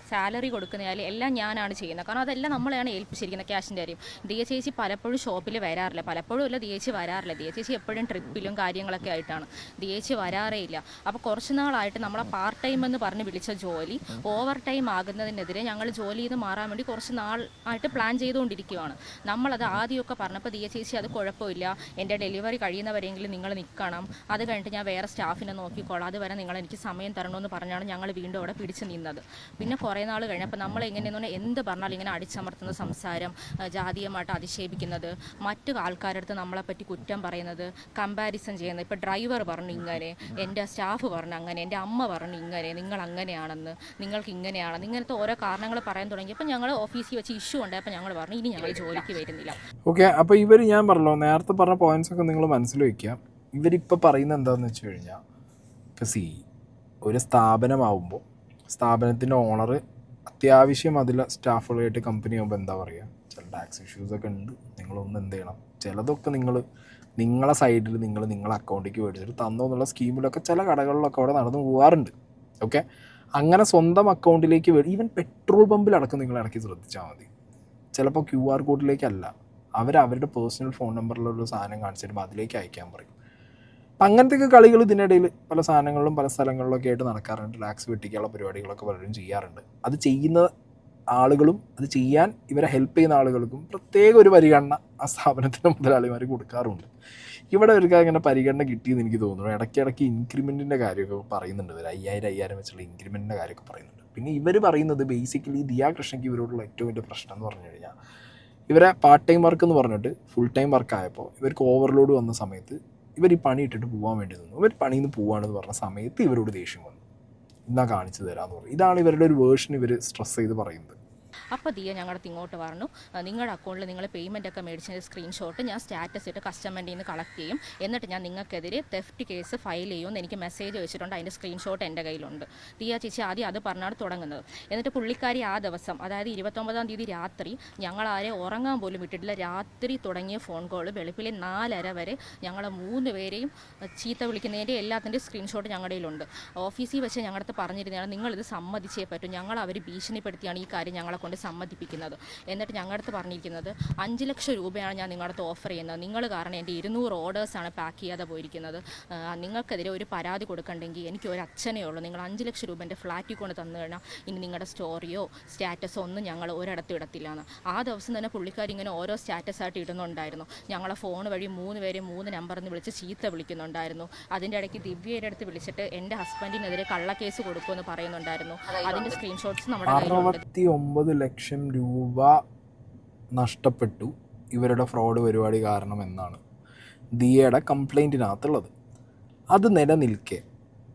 സാലറി കൊടുക്കുന്നതായാലും എല്ലാം ഞാനാണ് ചെയ്യുന്നത്. കാരണം അതെല്ലാം നമ്മളെയാണ് ഏൽപ്പിച്ചിരിക്കുന്നത് ക്യാഷിൻ്റെ കാര്യം. ദിയ ചേച്ചി പലപ്പോഴും ഷോപ്പിൽ വരാറില്ല, പലപ്പോഴും അല്ല ദിയ ചേച്ചി വരാറില്ല. ദിയ ചേച്ചി എപ്പോഴും ട്രിപ്പിലും കാര്യങ്ങളൊക്കെ ആയിട്ടാണ്, ദിയ ചേച്ചി വരാറേ ഇല്ല. അപ്പോൾ കുറച്ച് നാളായിട്ട് നമ്മളെ പാർട്ട് ടൈം എന്ന് പറഞ്ഞ് വിളിച്ച ജോലി ഓവർ ടൈം ആകുന്നതിനെതിരെ ഞങ്ങൾ ജോലി ചെയ്ത് മാറാൻ വേണ്ടി കുറച്ച് നാളായിട്ട് പ്ലാൻ ചെയ്തുകൊണ്ടിരിക്കുകയാണ്. നമ്മളത് ആദ്യമൊക്കെ പറഞ്ഞപ്പോൾ ദിയ ചേച്ചി അത് കുഴപ്പമില്ല, എൻ്റെ ഡെലിവറി കഴിയുന്നവരെങ്കിലും നിങ്ങൾ നിൽക്കണം, അത് കഴിഞ്ഞിട്ട് ഞാൻ വേറെ സ്റ്റാഫിനെ നോക്കിക്കോളാം, അതുവരെ നിങ്ങൾ എനിക്ക് സമയം തരണമെന്ന് പറഞ്ഞാണ് ഞങ്ങൾ വീണ്ടും അവിടെ പിടിച്ച് നിന്നത്. പിന്നെ കുറേ നാൾ കഴിഞ്ഞപ്പോൾ നമ്മൾ എങ്ങനെയെന്ന് പറഞ്ഞാൽ എന്ത് പറഞ്ഞാലും ഇങ്ങനെ അടിച്ചമർത്തുന്ന സംസാരം, ജാതീയമായിട്ട് അധിക്ഷേപിക്കുന്നത്, മറ്റു ആൾക്കാരുടെ അടുത്ത് നമ്മളെപ്പറ്റി കുറ്റം പറയുന്നത്, കമ്പാരിസൺ ചെയ്യുന്നത്. ഇപ്പോൾ ഡ്രൈവർ പറഞ്ഞു ഇങ്ങനെ, എൻ്റെ സ്റ്റാഫ് പറഞ്ഞു അങ്ങനെ, എൻ്റെ അമ്മ പറഞ്ഞു ഇങ്ങനെ, നിങ്ങൾ അങ്ങനെയാണെന്ന്, നിങ്ങൾക്ക് ഇങ്ങനെയാണെന്ന്, ഇങ്ങനത്തെ ഓരോ കാരണങ്ങൾ പറയാൻ തുടങ്ങിയപ്പോൾ ഞങ്ങൾ ഓഫീസിൽ വെച്ച് ഇഷ്യൂ ഉണ്ടായപ്പോൾ ഞങ്ങൾ പറഞ്ഞു ഇനി ഞങ്ങൾ ജോലിക്ക് വരുന്നില്ല. ഓക്കെ, അപ്പോൾ ഇവർ ഞാൻ പറഞ്ഞല്ലോ നേരത്തെ പറഞ്ഞ പോയിൻറ്റ്സൊക്കെ നിങ്ങൾ മനസ്സിൽ വയ്ക്കുക. ഇവരിപ്പോൾ പറയുന്നത് എന്താണെന്ന് വെച്ച് കഴിഞ്ഞാൽ, ഇപ്പോൾ ഒരു സ്ഥാപനമാകുമ്പോൾ സ്ഥാപനത്തിൻ്റെ ഓണർ അത്യാവശ്യം അതിലെ സ്റ്റാഫുകളായിട്ട് കമ്പനി ആകുമ്പോൾ എന്താ പറയുക, ചില ടാക്സ് ഇഷ്യൂസൊക്കെ ഉണ്ട്, നിങ്ങളൊന്ന് എന്ത് ചെയ്യണം, ചിലതൊക്കെ നിങ്ങളെ സൈഡിൽ നിങ്ങളെ അക്കൗണ്ടിലേക്ക് മേടിച്ചിട്ട് തന്നോ എന്നുള്ള സ്കീമിലൊക്കെ ചില കടകളിലൊക്കെ അവിടെ നടന്നു പോകാറുണ്ട്. ഓക്കെ, അങ്ങനെ സ്വന്തം അക്കൗണ്ടിലേക്ക് ഈവൻ പെട്രോൾ പമ്പിലടക്കം നിങ്ങൾ ഇടയ്ക്ക് ശ്രദ്ധിച്ചാൽ മതി. ചിലപ്പോൾ QR കോഡിലേക്കല്ല, അവരുടെ പേഴ്സണൽ ഫോൺ നമ്പറിലൊരു സാധനം കാണിച്ചിട്ട് അതിലേക്ക് അയക്കാൻ പറയും. അപ്പം അങ്ങനത്തെയൊക്കെ കളികൾ ഇതിനിടയിൽ പല സാധനങ്ങളിലും പല സ്ഥലങ്ങളിലൊക്കെ ആയിട്ട് നടക്കാറുണ്ട്. ടാക്സ് വെട്ടിക്കാനുള്ള പരിപാടികളൊക്കെ പലരും ചെയ്യാറുണ്ട്. അത് ചെയ്യുന്ന ആളുകളും അത് ചെയ്യാൻ ഇവരെ ഹെൽപ്പ് ചെയ്യുന്ന ആളുകൾക്കും പ്രത്യേക ഒരു പരിഗണന ആ സ്ഥാപനത്തിൻ്റെ മുതലാളിമാർ കൊടുക്കാറുണ്ട്. ഇവിടെ അവർക്ക് അങ്ങനെ പരിഗണന കിട്ടിയെന്ന് എനിക്ക് തോന്നുന്നു. ഇടയ്ക്കിടയ്ക്ക് ഇൻക്രിമെൻറ്റിൻ്റെ കാര്യമൊക്കെ പറയുന്നുണ്ട്. ഒരു 5000 വെച്ചുള്ള ഇൻക്രിമെൻറ്റിൻ്റെ കാര്യമൊക്കെ പറയുന്നുണ്ട്. പിന്നെ ഇവർ പറയുന്നത് ബേസിക്കലി ദിയ കൃഷ്ണയ്ക്ക് ഇവരോടുള്ള ഏറ്റവും വലിയ പ്രശ്നം എന്ന് പറഞ്ഞു കഴിഞ്ഞാൽ, ഇവരെ പാർട്ട് ടൈം വർക്ക് എന്ന് പറഞ്ഞിട്ട് ഫുൾ ടൈം വർക്കായപ്പോൾ ഇവർക്ക് ഓവർലോഡ് വന്ന സമയത്ത് ഇവർ ഈ പണി ഇട്ടിട്ട് പോകാൻ വേണ്ടി നിന്നു. ഇവർ പണിയിൽ നിന്ന് പോകാണെന്ന് പറഞ്ഞ സമയത്ത് ഇവരോട് ദേഷ്യം വന്നു, എന്നാ കാണിച്ചു തരാമെന്ന് പറഞ്ഞു. ഇതാണ് ഇവരുടെ ഒരു വേർഷൻ ഇവർ സ്ട്രെസ് ചെയ്ത് പറയുന്നത്. അപ്പോൾ ദിയ ഞങ്ങളുടെ ഇങ്ങോട്ട് പറഞ്ഞു, നിങ്ങളുടെ അക്കൗണ്ടിൽ നിങ്ങൾ പേയ്മെൻ്റ് ഒക്കെ മേടിച്ചതിൻ്റെ സ്ക്രീൻഷോട്ട് ഞാൻ സ്റ്റാറ്റസ് ഇട്ട് കസ്റ്റമറിൻ്റെ നിന്ന് കളക്ട് ചെയ്യും, എന്നിട്ട് ഞാൻ നിങ്ങൾക്കെതിരെ തെഫ്റ്റ് കേസ് ഫയൽ ചെയ്യുമെന്ന് എനിക്ക് മെസ്സേജ് വെച്ചിട്ടുണ്ട്, അതിൻ്റെ സ്ക്രീൻഷോട്ട് എൻ്റെ കയ്യിലുണ്ട്. ദിയ ചേച്ചി ആദ്യം അത് പറഞ്ഞാണ് തുടങ്ങുന്നത്. എന്നിട്ട് പുള്ളിക്കാരി ആ ദിവസം, അതായത് 29-ാം തീയതി രാത്രി, ഞങ്ങളാരെ ഉറങ്ങാൻ പോലും വിട്ടിട്ടില്ല, രാത്രി തുടങ്ങിയ ഫോൺ കോൾ വെളുപ്പിലെ 4:30 വരെ ഞങ്ങളെ 3 പേരെയും ചീത്ത വിളിക്കുന്നതിൻ്റെ എല്ലാത്തിൻ്റെയും സ്ക്രീൻഷോട്ട് ഞങ്ങളുടെ കയ്യിലുണ്ട്. ഓഫീസിൽ വെച്ച് ഞങ്ങളുടെ പറഞ്ഞിരുന്നതാണ് നിങ്ങളിത് സമ്മതിച്ചേ പറ്റും, ഞങ്ങൾ അവർ ഭീഷണിപ്പെടുത്തിയാണ് ഈ കാര്യം ഞങ്ങളെ കൊണ്ട് സമ്മതിപ്പിക്കുന്നത്. എന്നിട്ട് ഞങ്ങളുടെ അടുത്ത് പറഞ്ഞിരിക്കുന്നത് 5 ലക്ഷം രൂപയാണ് ഞാൻ നിങ്ങളുടെ അടുത്ത് ഓഫർ ചെയ്യുന്നത്, നിങ്ങൾ കാരണം എൻ്റെ 200 ഓർഡേഴ്സാണ് പാക്ക് ചെയ്യാതെ പോയിരിക്കുന്നത്, നിങ്ങൾക്കെതിരെ ഒരു പരാതി കൊടുക്കണ്ടെങ്കിൽ എനിക്ക് ഒരു അച്ഛനേ ഉള്ളൂ, നിങ്ങൾ 5 ലക്ഷം രൂപ എൻ്റെ ഫ്ലാറ്റിൽ കൊണ്ട് തന്നു കഴിഞ്ഞാൽ ഇനി നിങ്ങളുടെ സ്റ്റോറിയോ സ്റ്റാറ്റസോ ഒന്നും ഞങ്ങൾ ഒരിടത്തും ഇടത്തില്ലാന്ന്. ആ ദിവസം തന്നെ പുള്ളിക്കാരി ഇങ്ങനെ ഓരോ സ്റ്റാറ്റസായിട്ട് ഇടുന്നുണ്ടായിരുന്നു. ഞങ്ങളെ ഫോൺ വഴി 3 പേരെ 3 നമ്പറിൽ നിന്ന് വിളിച്ച് ചീത്ത വിളിക്കുന്നുണ്ടായിരുന്നു. അതിൻ്റെ ഇടയ്ക്ക് ദിവ്യയുടെ അടുത്ത് വിളിച്ചിട്ട് എൻ്റെ ഹസ്ബൻഡിനെതിരെ കള്ളക്കേസ് കൊടുക്കുമെന്ന് പറയുന്നുണ്ടായിരുന്നു. അതിൻ്റെ സ്ക്രീൻഷോട്ട്സ് നമ്മുടെ കയ്യിലുണ്ട്. 69 ലക്ഷം രൂപ നഷ്ടപ്പെട്ടു ഇവരുടെ ഫ്രോഡ് പരിപാടി കാരണം എന്നാണ് ദിയയുടെ കംപ്ലൈൻറ്റിനകത്തുള്ളത്. അത് നിലനിൽക്കെ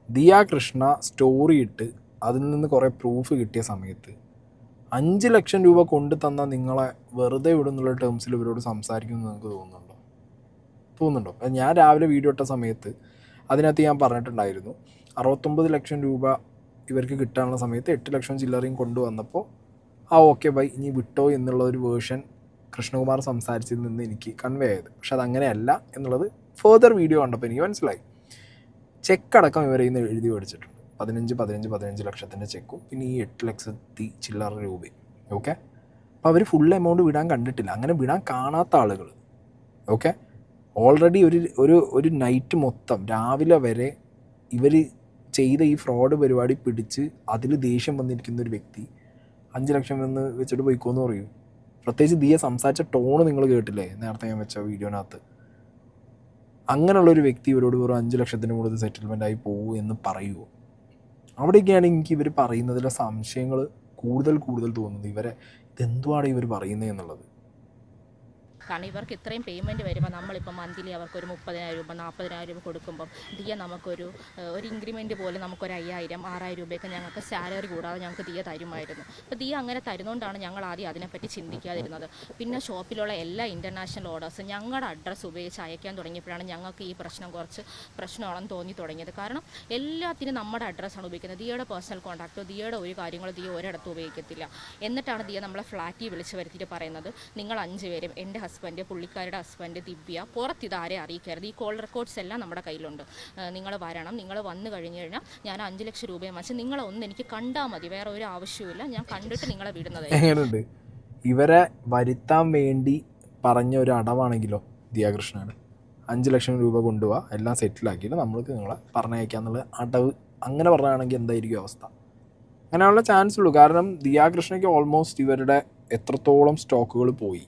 ദിയ കൃഷ്ണ സ്റ്റോറി ഇട്ട് അതിൽ നിന്ന് കുറേ പ്രൂഫ് കിട്ടിയ സമയത്ത് 5 ലക്ഷം രൂപ കൊണ്ടു തന്നാൽ നിങ്ങളെ വെറുതെ വിടുന്നുള്ള ടേംസിൽ ഇവരോട് സംസാരിക്കുമെന്ന് നിങ്ങൾക്ക് തോന്നുന്നുണ്ടോ? ഞാൻ രാവിലെ വീഡിയോ ഇട്ട സമയത്ത് അതിനകത്ത് ഞാൻ പറഞ്ഞിട്ടുണ്ടായിരുന്നു, 69 ലക്ഷം രൂപ ഇവർക്ക് കിട്ടാനുള്ള സമയത്ത് 8 ലക്ഷം ചില്ലറയും കൊണ്ടുവന്നപ്പോൾ ഓക്കെ ബൈ ഇനി വിട്ടോ എന്നുള്ള ഒരു വേർഷൻ കൃഷ്ണകുമാർ സംസാരിച്ചതിൽ നിന്ന് എനിക്ക് കൺവേ ആയത്. പക്ഷെ അതങ്ങനെയല്ല എന്നുള്ളത് ഫേർദർ വീഡിയോ കണ്ടപ്പോൾ എനിക്ക് മനസ്സിലായി. ചെക്കടക്കം ഇവരെ ഇന്ന് എഴുതി മേടിച്ചിട്ടുണ്ട്, 15 ലക്ഷത്തിൻ്റെ ചെക്കും പിന്നെ ഈ 8 ലക്ഷത്തി ചില്ലറ രൂപയും. ഓക്കെ, അപ്പോൾ അവർ ഫുൾ എമൗണ്ട് വിടാൻ കണ്ടിട്ടില്ല, അങ്ങനെ വിടാൻ കാണാത്ത ആളുകൾ. ഓക്കെ, ഓൾറെഡി ഒരു നൈറ്റ് മൊത്തം രാവിലെ വരെ ഇവർ ചെയ്ത ഈ ഫ്രോഡ് പരിപാടി പിടിച്ച് അതിൽ ദേഷ്യം വന്നിരിക്കുന്ന ഒരു വ്യക്തി 5 ലക്ഷം എന്ന് വെച്ചിട്ട് പോയിക്കോന്ന് പറയും. പ്രത്യേകിച്ച് ദിയ സംസാരിച്ച ടോണ് നിങ്ങൾ കേട്ടില്ലേ നേരത്തെ ഞാൻ വെച്ച വീഡിയോനകത്ത്. അങ്ങനെയുള്ളൊരു വ്യക്തി ഇവരോട് വെറും 5 ലക്ഷത്തിന് കൂടുതൽ സെറ്റിൽമെൻ്റ് ആയി പോകും എന്ന് പറയുമോ? അവിടെയൊക്കെയാണ് എനിക്ക് ഇവർ പറയുന്നതിലെ സംശയങ്ങൾ കൂടുതൽ തോന്നുന്നത്. ഇതെന്തുവാണ് ഇവർ പറയുന്നത് എന്നുള്ളത്. കാരണം ഇവർക്ക് ഇത്രയും പേയ്മെൻറ്റ് വരുമ്പോൾ നമ്മളിപ്പോൾ മന്ത്ലി അവർക്കൊരു 30,000 രൂപ 40,000 രൂപ കൊടുക്കുമ്പം ദിയ നമുക്കൊരു ഇൻക്രിമെൻറ്റ് പോലെ നമുക്കൊരു 5,000 6,000 രൂപയൊക്കെ ഞങ്ങൾക്ക് സാലറി കൂടാതെ ഞങ്ങൾക്ക് ദിയ തരുമായിരുന്നു. അപ്പോൾ ദിയ അങ്ങനെ തരുന്നതുകൊണ്ടാണ് ഞങ്ങൾ ആദ്യം അതിനെപ്പറ്റി ചിന്തിക്കാതിരുന്നത്. പിന്നെ ഷോപ്പിലുള്ള എല്ലാ ഇൻ്റർനാഷണൽ ഓർഡേഴ്സും ഞങ്ങളുടെ അഡ്രസ്സ് ഉപയോഗിച്ച് അയക്കാൻ തുടങ്ങിയപ്പോഴാണ് ഞങ്ങൾക്ക് ഈ കുറച്ച് പ്രശ്നമാണെന്ന് തോന്നി തുടങ്ങിയത്. കാരണം എല്ലാത്തിനും നമ്മുടെ അഡ്രസ്സാണ് ഉപയോഗിക്കുന്നത്. ദിയയുടെ പേഴ്സണൽ കോൺടാക്റ്റോ ദിയയുടെ ഒരു കാര്യങ്ങളോ ദിയ ഒരിടത്തും ഉപയോഗിക്കത്തില്ല. എന്നിട്ടാണ് ദിയ നമ്മളെ ഫ്ലാറ്റിൽ വിളിച്ച് വരുത്തിയിട്ട് പറയുന്നത്, നിങ്ങൾ 5 പേരും എൻ്റെ ഹസ്ബൻഡ്, പുള്ളിക്കാരുടെ ഹസ്ബൻഡ്, ദിവ്യ, പുറത്ത് ഇതാരെ അറിയിക്കരുത്, ഈ കോൾ റെക്കോർഡ്സ് എല്ലാം നമ്മുടെ കയ്യിലുണ്ട്, നിങ്ങൾ വരണം, നിങ്ങൾ വന്നു കഴിഞ്ഞ് കഴിഞ്ഞാൽ ഞാൻ 5 ലക്ഷം രൂപയും വെച്ച് നിങ്ങളൊന്ന് എനിക്ക് കണ്ടാൽ മതി, വേറെ ഒരു ആവശ്യമില്ല, ഞാൻ കണ്ടിട്ട് നിങ്ങളെ വിടുന്നത്. എങ്ങനെയുണ്ട്? ഇവരെ വരുത്താൻ വേണ്ടി പറഞ്ഞ ഒരു അടവാണെങ്കിലോ ദിയാകൃഷ്ണന് 5 ലക്ഷം രൂപ കൊണ്ടുപോവാ, എല്ലാം സെറ്റിലാക്കിയിട്ട് നമ്മൾക്ക് നിങ്ങളെ പറഞ്ഞയക്കാന്നുള്ള അടവ് അങ്ങനെ പറഞ്ഞാണെങ്കിൽ എന്തായിരിക്കും അവസ്ഥ? അങ്ങനെയുള്ള ചാൻസ് ഉള്ളൂ. കാരണം ദിയാകൃഷ്ണയ്ക്ക് ഓൾമോസ്റ്റ് ഇവരുടെ എത്രത്തോളം സ്റ്റോക്കുകൾ പോയി,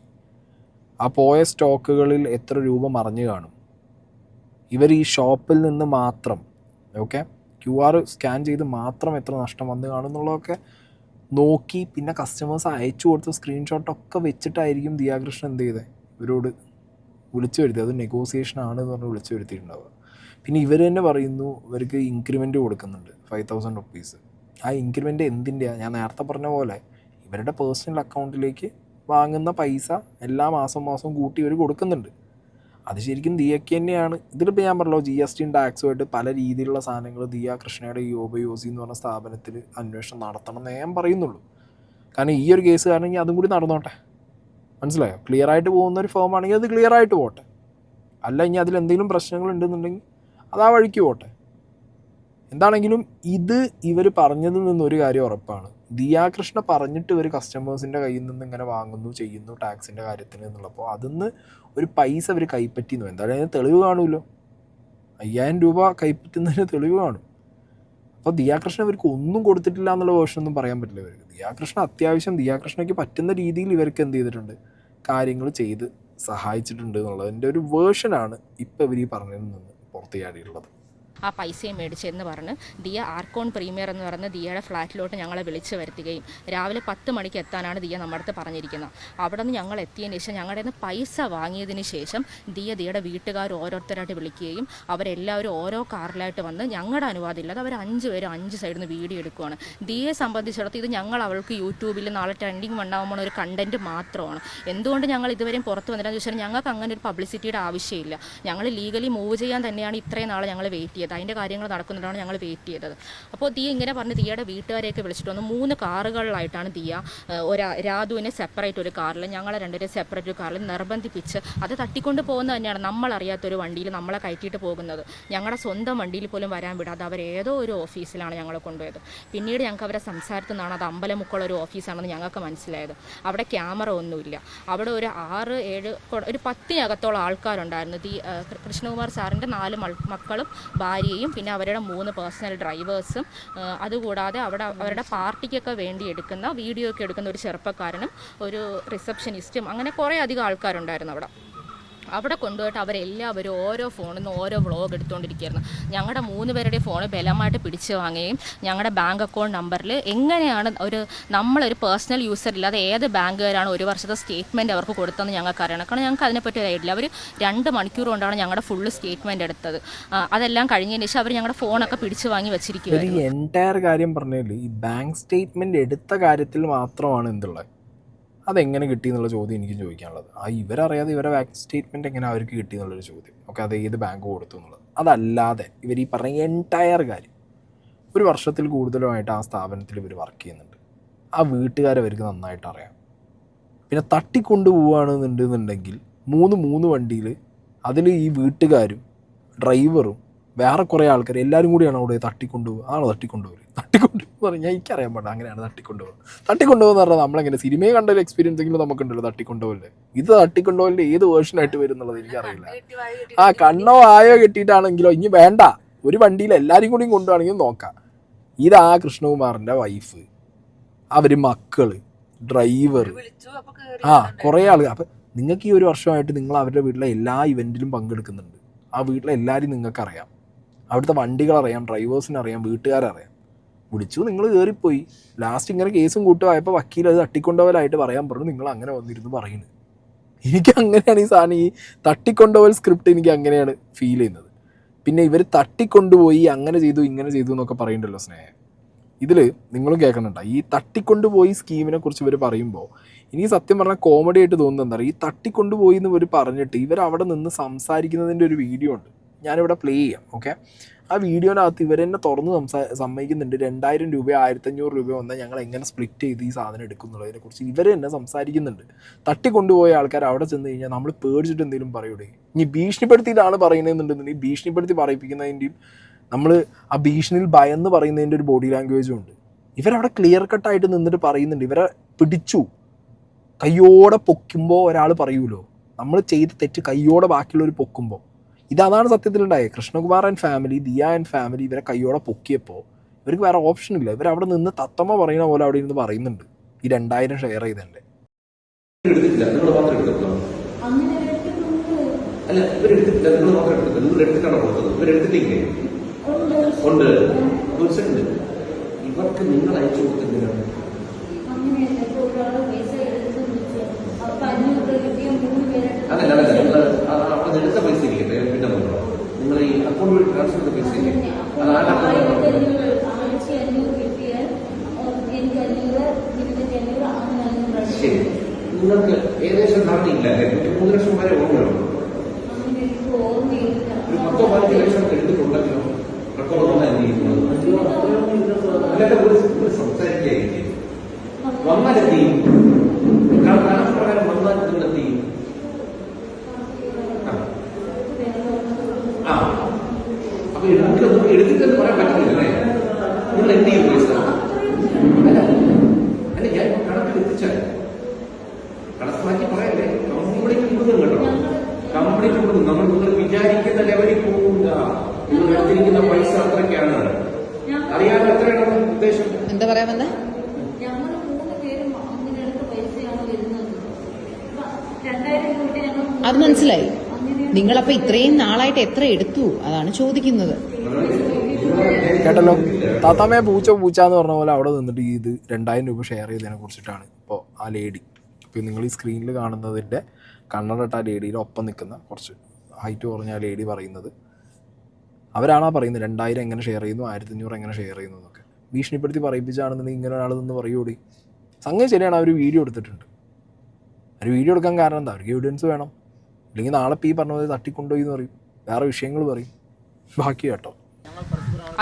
ആ പോയ സ്റ്റോക്കുകളിൽ എത്ര രൂപ മറിഞ്ഞു കാണും, ഇവർ ഈ ഷോപ്പിൽ നിന്ന് മാത്രം QR സ്കാൻ ചെയ്ത് മാത്രം എത്ര നഷ്ടം വന്ന് കാണും എന്നുള്ളതൊക്കെ നോക്കി പിന്നെ കസ്റ്റമേഴ്സ് അയച്ചു കൊടുത്ത സ്ക്രീൻഷോട്ടൊക്കെ വെച്ചിട്ടായിരിക്കും ദിയാകൃഷ്ണൻ എന്ത് ചെയ്തത് ഇവരോട് വിളിച്ചു വരുത്തി. അത് നെഗോസിയേഷൻ ആണെന്ന് പറഞ്ഞ് വിളിച്ചു വരുത്തിയിട്ടുണ്ടാവുക. പിന്നെ ഇവർ തന്നെ പറയുന്നു ഇവർക്ക് ഇൻക്രിമെൻറ്റ് കൊടുക്കുന്നുണ്ട് 5,000 റുപ്പീസ്. ആ ഇൻക്രിമെൻറ്റ് എന്തിൻ്റെയാണ്? ഞാൻ നേരത്തെ പറഞ്ഞ പോലെ ഇവരുടെ പേഴ്സണൽ അക്കൗണ്ടിലേക്ക് വാങ്ങുന്ന പൈസ എല്ലാ മാസം കൂട്ടി ഇവർ കൊടുക്കുന്നുണ്ട്. അത് ശരിക്കും ദിയയ്ക്ക് തന്നെയാണ്. ഇതിലിപ്പോൾ ഞാൻ പറഞ്ഞല്ലോ GST ടാക്സുമായിട്ട് പല രീതിയിലുള്ള സാധനങ്ങൾ ദിയാകൃഷ്ണയുടെ ഈ ഓബയോസി എന്ന് പറഞ്ഞ സ്ഥാപനത്തിൽ അന്വേഷണം നടത്തണം എന്നേ ഞാൻ പറയുന്നുള്ളൂ. കാരണം ഈ ഒരു കേസ് കാരണം അതും കൂടി നടന്നോട്ടെ, മനസ്സിലായോ? ക്ലിയർ ആയിട്ട് പോകുന്ന ഒരു ഫേം ആണെങ്കിൽ അത് ക്ലിയർ ആയിട്ട് പോട്ടെ, അല്ല ഇനി അതിലെന്തെങ്കിലും പ്രശ്നങ്ങൾ ഉണ്ടെന്നുണ്ടെങ്കിൽ അത് ആ വഴിക്ക് പോട്ടെ. എന്താണെങ്കിലും ഇത് ഇവർ പറഞ്ഞതിൽ നിന്നൊരു കാര്യം ഉറപ്പാണ്, ദിയാകൃഷ്ണ പറഞ്ഞിട്ട് ഇവർ കസ്റ്റമേഴ്സിൻ്റെ കയ്യിൽ നിന്ന് ഇങ്ങനെ വാങ്ങുന്നു ചെയ്യുന്നു ടാക്സിൻ്റെ കാര്യത്തിന് എന്നുള്ളപ്പോൾ അതിന്ന് ഒരു പൈസ അവർ കൈപ്പറ്റിന്നു. എന്തായാലും അതിന് തെളിവ് കാണുമല്ലോ, 5,000 രൂപ കൈപ്പറ്റുന്നതിന് തെളിവ് കാണും. അപ്പോൾ ദിയാകൃഷ്ണ ഇവർക്ക് ഒന്നും കൊടുത്തിട്ടില്ല എന്നുള്ള വേർഷനൊന്നും പറയാൻ പറ്റില്ല ഇവർക്ക്. ദിയാകൃഷ്ണ അത്യാവശ്യം ദിയാകൃഷ്ണയ്ക്ക് പറ്റുന്ന രീതിയിൽ ഇവർക്ക് എന്ത് ചെയ്തിട്ടുണ്ട്, കാര്യങ്ങൾ ചെയ്ത് സഹായിച്ചിട്ടുണ്ട് എന്നുള്ളതിൻ്റെ ഒരു വേർഷനാണ് ഇപ്പോൾ ഇവർ ഈ പറഞ്ഞതിൽ നിന്ന് പുറത്തു ചാടിയിട്ടുള്ളത്. ആ പൈസയും മേടിച്ചെന്ന് പറഞ്ഞ് ദിയ ആർക്കോൺ പ്രീമിയർ എന്ന് പറഞ്ഞ് ദിയയുടെ ഫ്ലാറ്റിലോട്ട് ഞങ്ങളെ വിളിച്ച് വരുത്തുകയും രാവിലെ 10 മണിക്ക് എത്താനാണ് ദിയ നമ്മുടെ അടുത്ത് പറഞ്ഞിരിക്കുന്നത്. അവിടെ നിന്ന് ഞങ്ങൾ എത്തിയതിന് ശേഷം ഞങ്ങളുടെ നിന്ന് പൈസ വാങ്ങിയതിന് ശേഷം ദിയയുടെ വീട്ടുകാർ ഓരോരുത്തരായിട്ട് വിളിക്കുകയും അവരെല്ലാവരും ഓരോ കാറിലായിട്ട് വന്ന് ഞങ്ങളുടെ അനുവാദം ഇല്ലാതെ അവർ 5 പേരും 5 സൈഡിൽ നിന്ന് വീഡിയോ എടുക്കുകയാണ്. ദിയയെ സംബന്ധിച്ചിടത്തോളം ഇത് ഞങ്ങൾ അവൾക്ക് യൂട്യൂബിൽ നാളെ ട്രെൻഡിങ് ഉണ്ടാകുമ്പോൾ ഒരു കണ്ടന്റ് മാത്രമാണ്. എന്തുകൊണ്ട് ഞങ്ങൾ ഇതുവരെയും പുറത്ത് വന്നില്ലെന്ന് ചോദിച്ചാൽ ഞങ്ങൾക്ക് അങ്ങനെ ഒരു പബ്ലിസിറ്റിയുടെ ആവശ്യമില്ല. ഞങ്ങൾ ലീഗലി മൂവ് ചെയ്യാൻ തന്നെയാണ് ഇത്രയും നാളെ ഞങ്ങൾ വെയിറ്റ് ചെയ്തത്. അതിൻ്റെ കാര്യങ്ങൾ നടക്കുന്നതാണ് ഞങ്ങൾ വെയിറ്റ് ചെയ്തത്. അപ്പോൾ ദിയ ഇങ്ങനെ പറഞ്ഞ് ദിയയുടെ വീട്ടുകാരെയൊക്കെ വിളിച്ചിട്ട് വന്നു. 3 കാറുകളിലായിട്ടാണ് ദിയ രാധുവിനെ സെപ്പറേറ്റ് ഒരു കാറിൽ ഞങ്ങളെ 2 പേരെ സെപ്പറേറ്റ് ഒരു കാറിൽ നിർബന്ധിപ്പിച്ച് അത് തട്ടിക്കൊണ്ട് പോകുന്നത് തന്നെയാണ്. നമ്മളറിയാത്തൊരു വണ്ടിയിൽ നമ്മളെ കയറ്റിയിട്ട് പോകുന്നത്. ഞങ്ങളുടെ സ്വന്തം വണ്ടിയിൽ പോലും വരാൻ വിടാതെ അവരേതോ ഒരു ഓഫീസിലാണ് ഞങ്ങളെ കൊണ്ടുപോയത്. പിന്നീട് ഞങ്ങൾക്ക് അവരെ സംസാരത്തിൽ നിന്നാണ് അത് അമ്പലമുക്കുള്ള ഒരു ഓഫീസാണെന്ന് ഞങ്ങൾക്ക് മനസ്സിലായത്. അവിടെ ക്യാമറ ഒന്നുമില്ല. അവിടെ ഒരു 6-7 ഒരു 10-നകത്തോളം ആൾക്കാരുണ്ടായിരുന്നു. കൃഷ്ണകുമാർ സാറിൻ്റെ 4 മക്കളും ഭാര്യയും പിന്നെ അവരുടെ 3 പേഴ്സണൽ ഡ്രൈവേഴ്സും അതുകൂടാതെ അവരുടെ പാർട്ടിക്കൊക്കെ വേണ്ടി എടുക്കുന്ന വീഡിയോ ഒക്കെ എടുക്കുന്ന ഒരു ചെറുപ്പക്കാരനും ഒരു റിസപ്ഷനിസ്റ്റും അങ്ങനെ കുറേ അധികം ആൾക്കാരുണ്ടായിരുന്നു അവിടെ കൊണ്ടുപോയിട്ട് അവരെല്ലാവരും ഓരോ ഫോണിൽ നിന്ന് ഓരോ വ്ളോഗ് എടുത്തുകൊണ്ടിരിക്കുകയായിരുന്നു. ഞങ്ങളുടെ 3 പേരുടെ ഫോൺ ബലമായിട്ട് പിടിച്ചു വാങ്ങുകയും ഞങ്ങളുടെ ബാങ്ക് അക്കൗണ്ട് നമ്പറിൽ എങ്ങനെയാണ് നമ്മളൊരു പേഴ്സണൽ യൂസർ ഇല്ലാതെ ഏത് ബാങ്കുകാരാണ് 1 വർഷത്തെ സ്റ്റേറ്റ്മെൻറ്റ് അവർക്ക് കൊടുത്തതെന്ന് ഞങ്ങൾക്ക് അറിയണം. കാരണം ഞങ്ങൾക്ക് അതിനെപ്പറ്റി അറിയില്ല. അവർ 2 മണിക്കൂർ കൊണ്ടാണ് ഞങ്ങളുടെ ഫുള്ള് സ്റ്റേറ്റ്മെൻറ്റ് എടുത്തത്. അതെല്ലാം കഴിഞ്ഞതിന് ശേഷം അവർ ഞങ്ങളുടെ ഫോണൊക്കെ പിടിച്ചു വാങ്ങി വെച്ചിരിക്കുക. ഈ എൻറ്റയർ കാര്യം പറഞ്ഞാൽ ഈ ബാങ്ക് സ്റ്റേറ്റ്മെൻറ്റ് എടുത്ത കാര്യത്തിൽ മാത്രമാണ് എന്തുള്ളത്, അതെങ്ങനെ കിട്ടി എന്നുള്ള ചോദ്യം എനിക്ക് ചോദിക്കാനുള്ളത്. ഇവരറിയാതെ ഇവരെ ബാങ്ക് സ്റ്റേറ്റ്മെൻറ്റ് എങ്ങനെ അവർക്ക് കിട്ടി എന്നുള്ളൊരു ചോദ്യം. അത് ഏത് ബാങ്ക് കൊടുത്തു എന്നുള്ളത്. അതല്ലാതെ ഇവർ ഈ പറഞ്ഞ എൻറ്റയർ കാര്യം 1 വർഷത്തിൽ കൂടുതലുമായിട്ട് ആ സ്ഥാപനത്തിൽ ഇവർ വർക്ക് ചെയ്യുന്നുണ്ട്. ആ വീട്ടുകാരവർക്ക് നന്നായിട്ട് അറിയാം. പിന്നെ തട്ടിക്കൊണ്ടു പോവുകയാണെന്നുണ്ടെന്നുണ്ടെങ്കിൽ 3 വണ്ടിയിൽ അതിൽ ഈ വീട്ടുകാരും ഡ്രൈവറും വേറെ കുറേ ആൾക്കാർ എല്ലാവരും കൂടിയാണ് അവിടെ തട്ടിക്കൊണ്ടുപോകുക. ആണോ തട്ടിക്കൊണ്ടുപോകുക പറഞ്ഞാൽ എനിക്കറിയാൻ പാടില്ല. അങ്ങനെയാണ് തട്ടിക്കൊണ്ടുപോകുന്ന പറഞ്ഞാൽ നമ്മളെങ്ങനെ സിനിമയെ കണ്ട ഒരു എക്സ്പീരിയൻസ് എങ്കിലും നമുക്കുണ്ടല്ലോ തട്ടിക്കൊണ്ടുപോകല്ലേ. ഇത് തട്ടിക്കൊണ്ടുപോകലിൻ്റെ ഏത് വേർഷനായിട്ട് വരും എന്നുള്ളത് എനിക്കറിയില്ല. കണ്ണോ ആയോ കെട്ടിയിട്ടാണെങ്കിലോ ഇനി വേണ്ട, ഒരു വണ്ടിയിൽ എല്ലാവരും കൂടിയും കൊണ്ടുപോകണമെങ്കിൽ നോക്കാം. ഇതാ കൃഷ്ണകുമാറിൻ്റെ വൈഫ്, അവർ മക്കള്, ഡ്രൈവർ, കുറേ ആളുകൾ. അപ്പം നിങ്ങൾക്ക് ഈ 1 വർഷമായിട്ട് നിങ്ങൾ അവരുടെ വീട്ടിലെ എല്ലാ ഇവൻറ്റിലും പങ്കെടുക്കുന്നുണ്ട്. ആ വീട്ടിലെ എല്ലാവരും നിങ്ങൾക്കറിയാം, അവിടുത്തെ വണ്ടികളറിയാം, ഡ്രൈവേഴ്സിനറിയാം, വീട്ടുകാരറിയാം. വിളിച്ചു, നിങ്ങൾ കയറിപ്പോയി. ലാസ്റ്റ് ഇങ്ങനെ കേസും കൂട്ടുമായപ്പോൾ വക്കീൽ അത് തട്ടിക്കൊണ്ടുപോലായിട്ട് പറയാൻ പറഞ്ഞു, നിങ്ങൾ അങ്ങനെ വന്നിരുന്നു പറയുന്നത്. എനിക്ക് അങ്ങനെയാണ് ഈ സാധനം, ഈ തട്ടിക്കൊണ്ടുപോൽ സ്ക്രിപ്റ്റ് എനിക്ക് അങ്ങനെയാണ് ഫീൽ ചെയ്യുന്നത്. പിന്നെ ഇവർ തട്ടിക്കൊണ്ടുപോയി അങ്ങനെ ചെയ്തു ഇങ്ങനെ ചെയ്തു എന്നൊക്കെ പറയുന്നുണ്ടല്ലോ സ്നേഹം. ഇതിൽ നിങ്ങളും കേൾക്കണുണ്ടോ ഈ തട്ടിക്കൊണ്ടുപോയി സ്കീമിനെ കുറിച്ച് ഇവർ പറയുമ്പോൾ ഇനി സത്യം പറഞ്ഞാൽ കോമഡി ആയിട്ട് തോന്നുന്നത് എന്താ പറയുക, ഈ തട്ടിക്കൊണ്ടുപോയി എന്ന് ഇവർ പറഞ്ഞിട്ട് ഇവരവിടെ നിന്ന് സംസാരിക്കുന്നതിൻ്റെ ഒരു വീഡിയോ ഉണ്ട്, ഞാനിവിടെ പ്ലേ ചെയ്യാം. ഓക്കെ, ആ വീഡിയോനകത്ത് ഇവരെന്നെ തുറന്ന് സമ്മതിക്കുന്നുണ്ട് 2000 രൂപ 1500 രൂപ വന്നാൽ ഞങ്ങൾ എങ്ങനെ സ്പ്ലിറ്റ് ചെയ്ത് ഈ സാധനം എടുക്കുന്നുള്ളതിനെക്കുറിച്ച് ഇവർ തന്നെ സംസാരിക്കുന്നുണ്ട്. തട്ടിക്കൊണ്ടുപോയ ആൾക്കാർ അവിടെ ചെന്ന് കഴിഞ്ഞാൽ നമ്മൾ പേടിച്ചിട്ട് എന്തെങ്കിലും പറയൂടെ, ഇനി ഭീഷണിപ്പെടുത്തിയിട്ടാണ് പറയുന്നതെന്നുണ്ടെന്നുണ്ടെങ്കിൽ ഭീഷണിപ്പെടുത്തി പറയിപ്പിക്കുന്നതിൻ്റെയും നമ്മൾ ആ ഭീഷണിയിൽ ഭയന്ന് പറയുന്നതിൻ്റെ ഒരു ബോഡി ലാംഗ്വേജും ഉണ്ട്. ഇവരവിടെ ക്ലിയർ കട്ടായിട്ട് നിന്നിട്ട് പറയുന്നുണ്ട്, ഇവരെ പിടിച്ചു കയ്യോടെ പൊക്കുമ്പോൾ ഒരാൾ പറയൂലോ, നമ്മൾ ചെയ്ത തെറ്റ് കയ്യോടെ ബാക്കിയുള്ളവർ പൊക്കുമ്പോൾ. ഇതാണ് സത്യത്തിലുണ്ടായത്. Krishnakumar and family, Diya and family ഇവരെ കയ്യോടെ പൊക്കിയപ്പോൾ ഇവർക്ക് വേറെ ഓപ്ഷൻ ഇല്ല. ഇവരവിടെ നിന്ന് തത്തമ്മ പറയുന്ന പോലെ അവിടെ ഇരുന്ന് പറയുന്നുണ്ട് ഈ 2000 ഷെയർ ചെയ്തതിൻ്റെ. ഇവർക്ക് നിങ്ങൾ അയച്ചു കൊടുക്കുന്നതിനാണ് അതല്ല അവിടെ എടുത്ത പൈസ ഇരിക്കട്ടെ, പിന്നെ നോക്കണം. നിങ്ങൾ ഈ അക്കൗണ്ട് വഴി ട്രാൻസ്ഫർ ചെയ്ത പൈസ ഇല്ലേ, അത് ശരി. നിങ്ങൾക്ക് ഏകദേശം ധാരണയില്ല അല്ലേ, 3 ലക്ഷം വരെ ഓർമ്മയാണ്. ഒരു 10-15 ലക്ഷം എടുത്തിട്ടുണ്ടെങ്കിലും റെക്കോർഡ് വന്നാൽ എന്ത് ചെയ്യുന്നത്? അല്ലാതെ ഒരു സംസാരിക്കുകയായിരിക്കും വന്നാലെത്തി പ്രകാരം വന്നാൽ നിങ്ങളെത്തി. അപ്പൊ എടുത്തിട്ടെന്ന് പറയാൻ പറ്റുന്നില്ലേ, നിങ്ങൾ എന്ത് ചെയ്യും പൈസ? അല്ല ഞാൻ കണക്കിലെത്തിച്ചാൽ കണക്ക് മാറ്റി പറയല്ലേ, കംപ്ലീറ്റ് കൊടുക്കും കേട്ടോ, കംപ്ലീറ്റ് കൊടുക്കും. നമ്മൾ നിങ്ങൾ വിചാരിക്കുന്ന ലെവലിൽ പോകില്ല. നിങ്ങൾ എടുത്തിരിക്കുന്ന പൈസ അത്രയ്ക്കാണ്. അറിയാതെ എത്രയാണ് ഉദ്ദേശം? എന്താ പറയാമെന്ന് അത് മനസ്സിലായി. നിങ്ങളപ്പോ ഇത്രയും നാളായിട്ട് എത്ര എടുത്തു അതാണ് ചോദിക്കുന്നത്. കേട്ടല്ലോ, താത്താമ്മയെ പൂച്ച എന്ന് പറഞ്ഞ പോലെ അവിടെ നിന്നിട്ട് ഇത് 2000 രൂപ ഷെയർ ചെയ്തതിനെ കുറിച്ചിട്ടാണ് ഇപ്പോൾ ആ ലേഡി, ഇപ്പോൾ നിങ്ങൾ ഈ സ്ക്രീനിൽ കാണുന്നതിൻ്റെ കണ്ണടട്ട ആ ലേഡിയുടെ ഒപ്പം നിൽക്കുന്ന കുറച്ച് ഹൈറ്റ് കുറഞ്ഞ ആ ലേഡി പറയുന്നത്, അവരാണാ പറയുന്നത് 2000 എങ്ങനെ ഷെയർ ചെയ്യുന്നു, 1500 എങ്ങനെ ഷെയർ ചെയ്യുന്നു എന്നൊക്കെ. ഭീഷണിപ്പെടുത്തി പറയിപ്പിച്ചാണെന്നുണ്ടെങ്കിൽ ഇങ്ങനെ ഒരാൾ നിന്ന് പറയൂടി. സംഗതി ശരിയാണ്, അവർ വീഡിയോ എടുത്തിട്ടുണ്ട്. അവർ വീഡിയോ എടുക്കാൻ കാരണം എന്താ, അവർക്ക് എവിഡൻസ് വേണം. ഇല്ലെങ്കിൽ നാളെ ഈ പറഞ്ഞ പോലെ തട്ടിക്കൊണ്ടുപോയി എന്ന് പറയും, വേറെ വിഷയങ്ങൾ പറയും. ബാക്കി കേട്ടോ,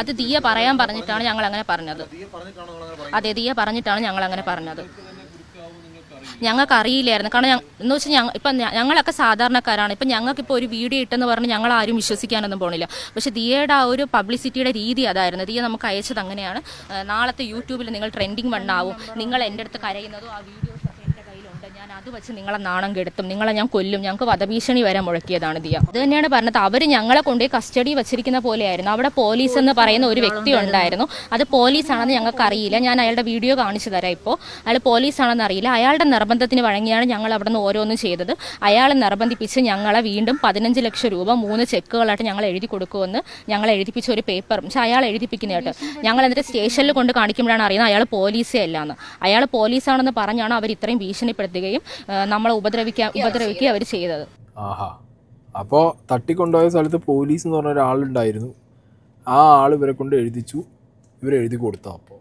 അത് ദിയ പറയാൻ പറഞ്ഞിട്ടാണ് ഞങ്ങൾ അങ്ങനെ പറഞ്ഞത്. അതെ, ദിയ പറഞ്ഞിട്ടാണ് ഞങ്ങൾ അങ്ങനെ പറഞ്ഞത്. ഞങ്ങൾക്ക് അറിയില്ലായിരുന്നു. കാരണം എന്ന് വെച്ചാൽ ഇപ്പം ഞങ്ങളൊക്കെ സാധാരണക്കാരാണ്. ഇപ്പം ഞങ്ങൾക്കിപ്പോൾ ഒരു വീഡിയോ ഇട്ടെന്ന് പറഞ്ഞ് ഞങ്ങൾ ആരും വിശ്വസിക്കാനൊന്നും പോണില്ല. പക്ഷേ ദിയയുടെ ആ ഒരു പബ്ലിസിറ്റിയുടെ രീതി അതായിരുന്നു. ദിയ നമുക്ക് അയച്ചത് അങ്ങനെയാണ്, നാളത്തെ യൂട്യൂബിൽ നിങ്ങൾ ട്രെൻഡിങ് വണ്ണാവും, നിങ്ങൾ എൻ്റെ അടുത്ത് കരയുന്നതും ആ വീഡിയോസൊക്കെ എൻ്റെ കയ്യിലുണ്ട്, ഞാൻ അത് വെച്ച് നിങ്ങളെ നാണം കെടുത്തും, നിങ്ങളെ ഞാൻ കൊല്ലും, ഞങ്ങൾക്ക് വധഭീഷണി വരെ മുഴക്കിയതാണ് ദിയ. അത് തന്നെയാണ് പറഞ്ഞത്. അവർ ഞങ്ങളെ കൊണ്ടുപോയി കസ്റ്റഡി വെച്ചിരിക്കുന്ന പോലെയായിരുന്നു. അവിടെ പോലീസ് എന്ന് പറയുന്ന ഒരു വ്യക്തി ഉണ്ടായിരുന്നു. അത് പോലീസാണെന്ന് ഞങ്ങൾക്ക് അറിയില്ല. ഞാൻ അയാളുടെ വീഡിയോ കാണിച്ചു തരാം. ഇപ്പോൾ അയാൾ പോലീസാണെന്ന് അറിയില്ല. അയാളുടെ നിർബന്ധത്തിന് വഴങ്ങിയാണ് ഞങ്ങൾ അവിടെ നിന്ന് ഓരോന്നും ചെയ്തത്. അയാൾ നിർബന്ധിപ്പിച്ച് ഞങ്ങളെ വീണ്ടും 15 ലക്ഷം രൂപ 3 ചെക്കുകളായിട്ട് ഞങ്ങൾ എഴുതി കൊടുക്കുമെന്ന് ഞങ്ങൾ എഴുതിപ്പിച്ച ഒരു പേപ്പർ. പക്ഷേ അയാൾ എഴുതിപ്പിക്കുന്ന കേട്ടോ. ഞങ്ങൾ എന്നിട്ട് സ്റ്റേഷനിൽ കൊണ്ട് കാണിക്കുമ്പോഴാണ് അറിയുന്നത് അയാൾ പോലീസേ അല്ലാന്ന്. അയാൾ പോലീസാണെന്ന് പറഞ്ഞാണ് അവർ ഇത്രയും ഭീഷണിപ്പെടുത്തുകയും നമ്മളെ ഉപദ്രവിക്കുകയും അവർ ചെയ്തത്. ആഹാ, അപ്പോൾ തട്ടിക്കൊണ്ടുപോയ സ്ഥലത്ത് പോലീസ് എന്ന് പറഞ്ഞ ഒരാളുണ്ടായിരുന്നു. ആ ആൾ ഇവരെ കൊണ്ട് എഴുതിച്ചു, ഇവരെഴുതി കൊടുത്തു. അപ്പോൾ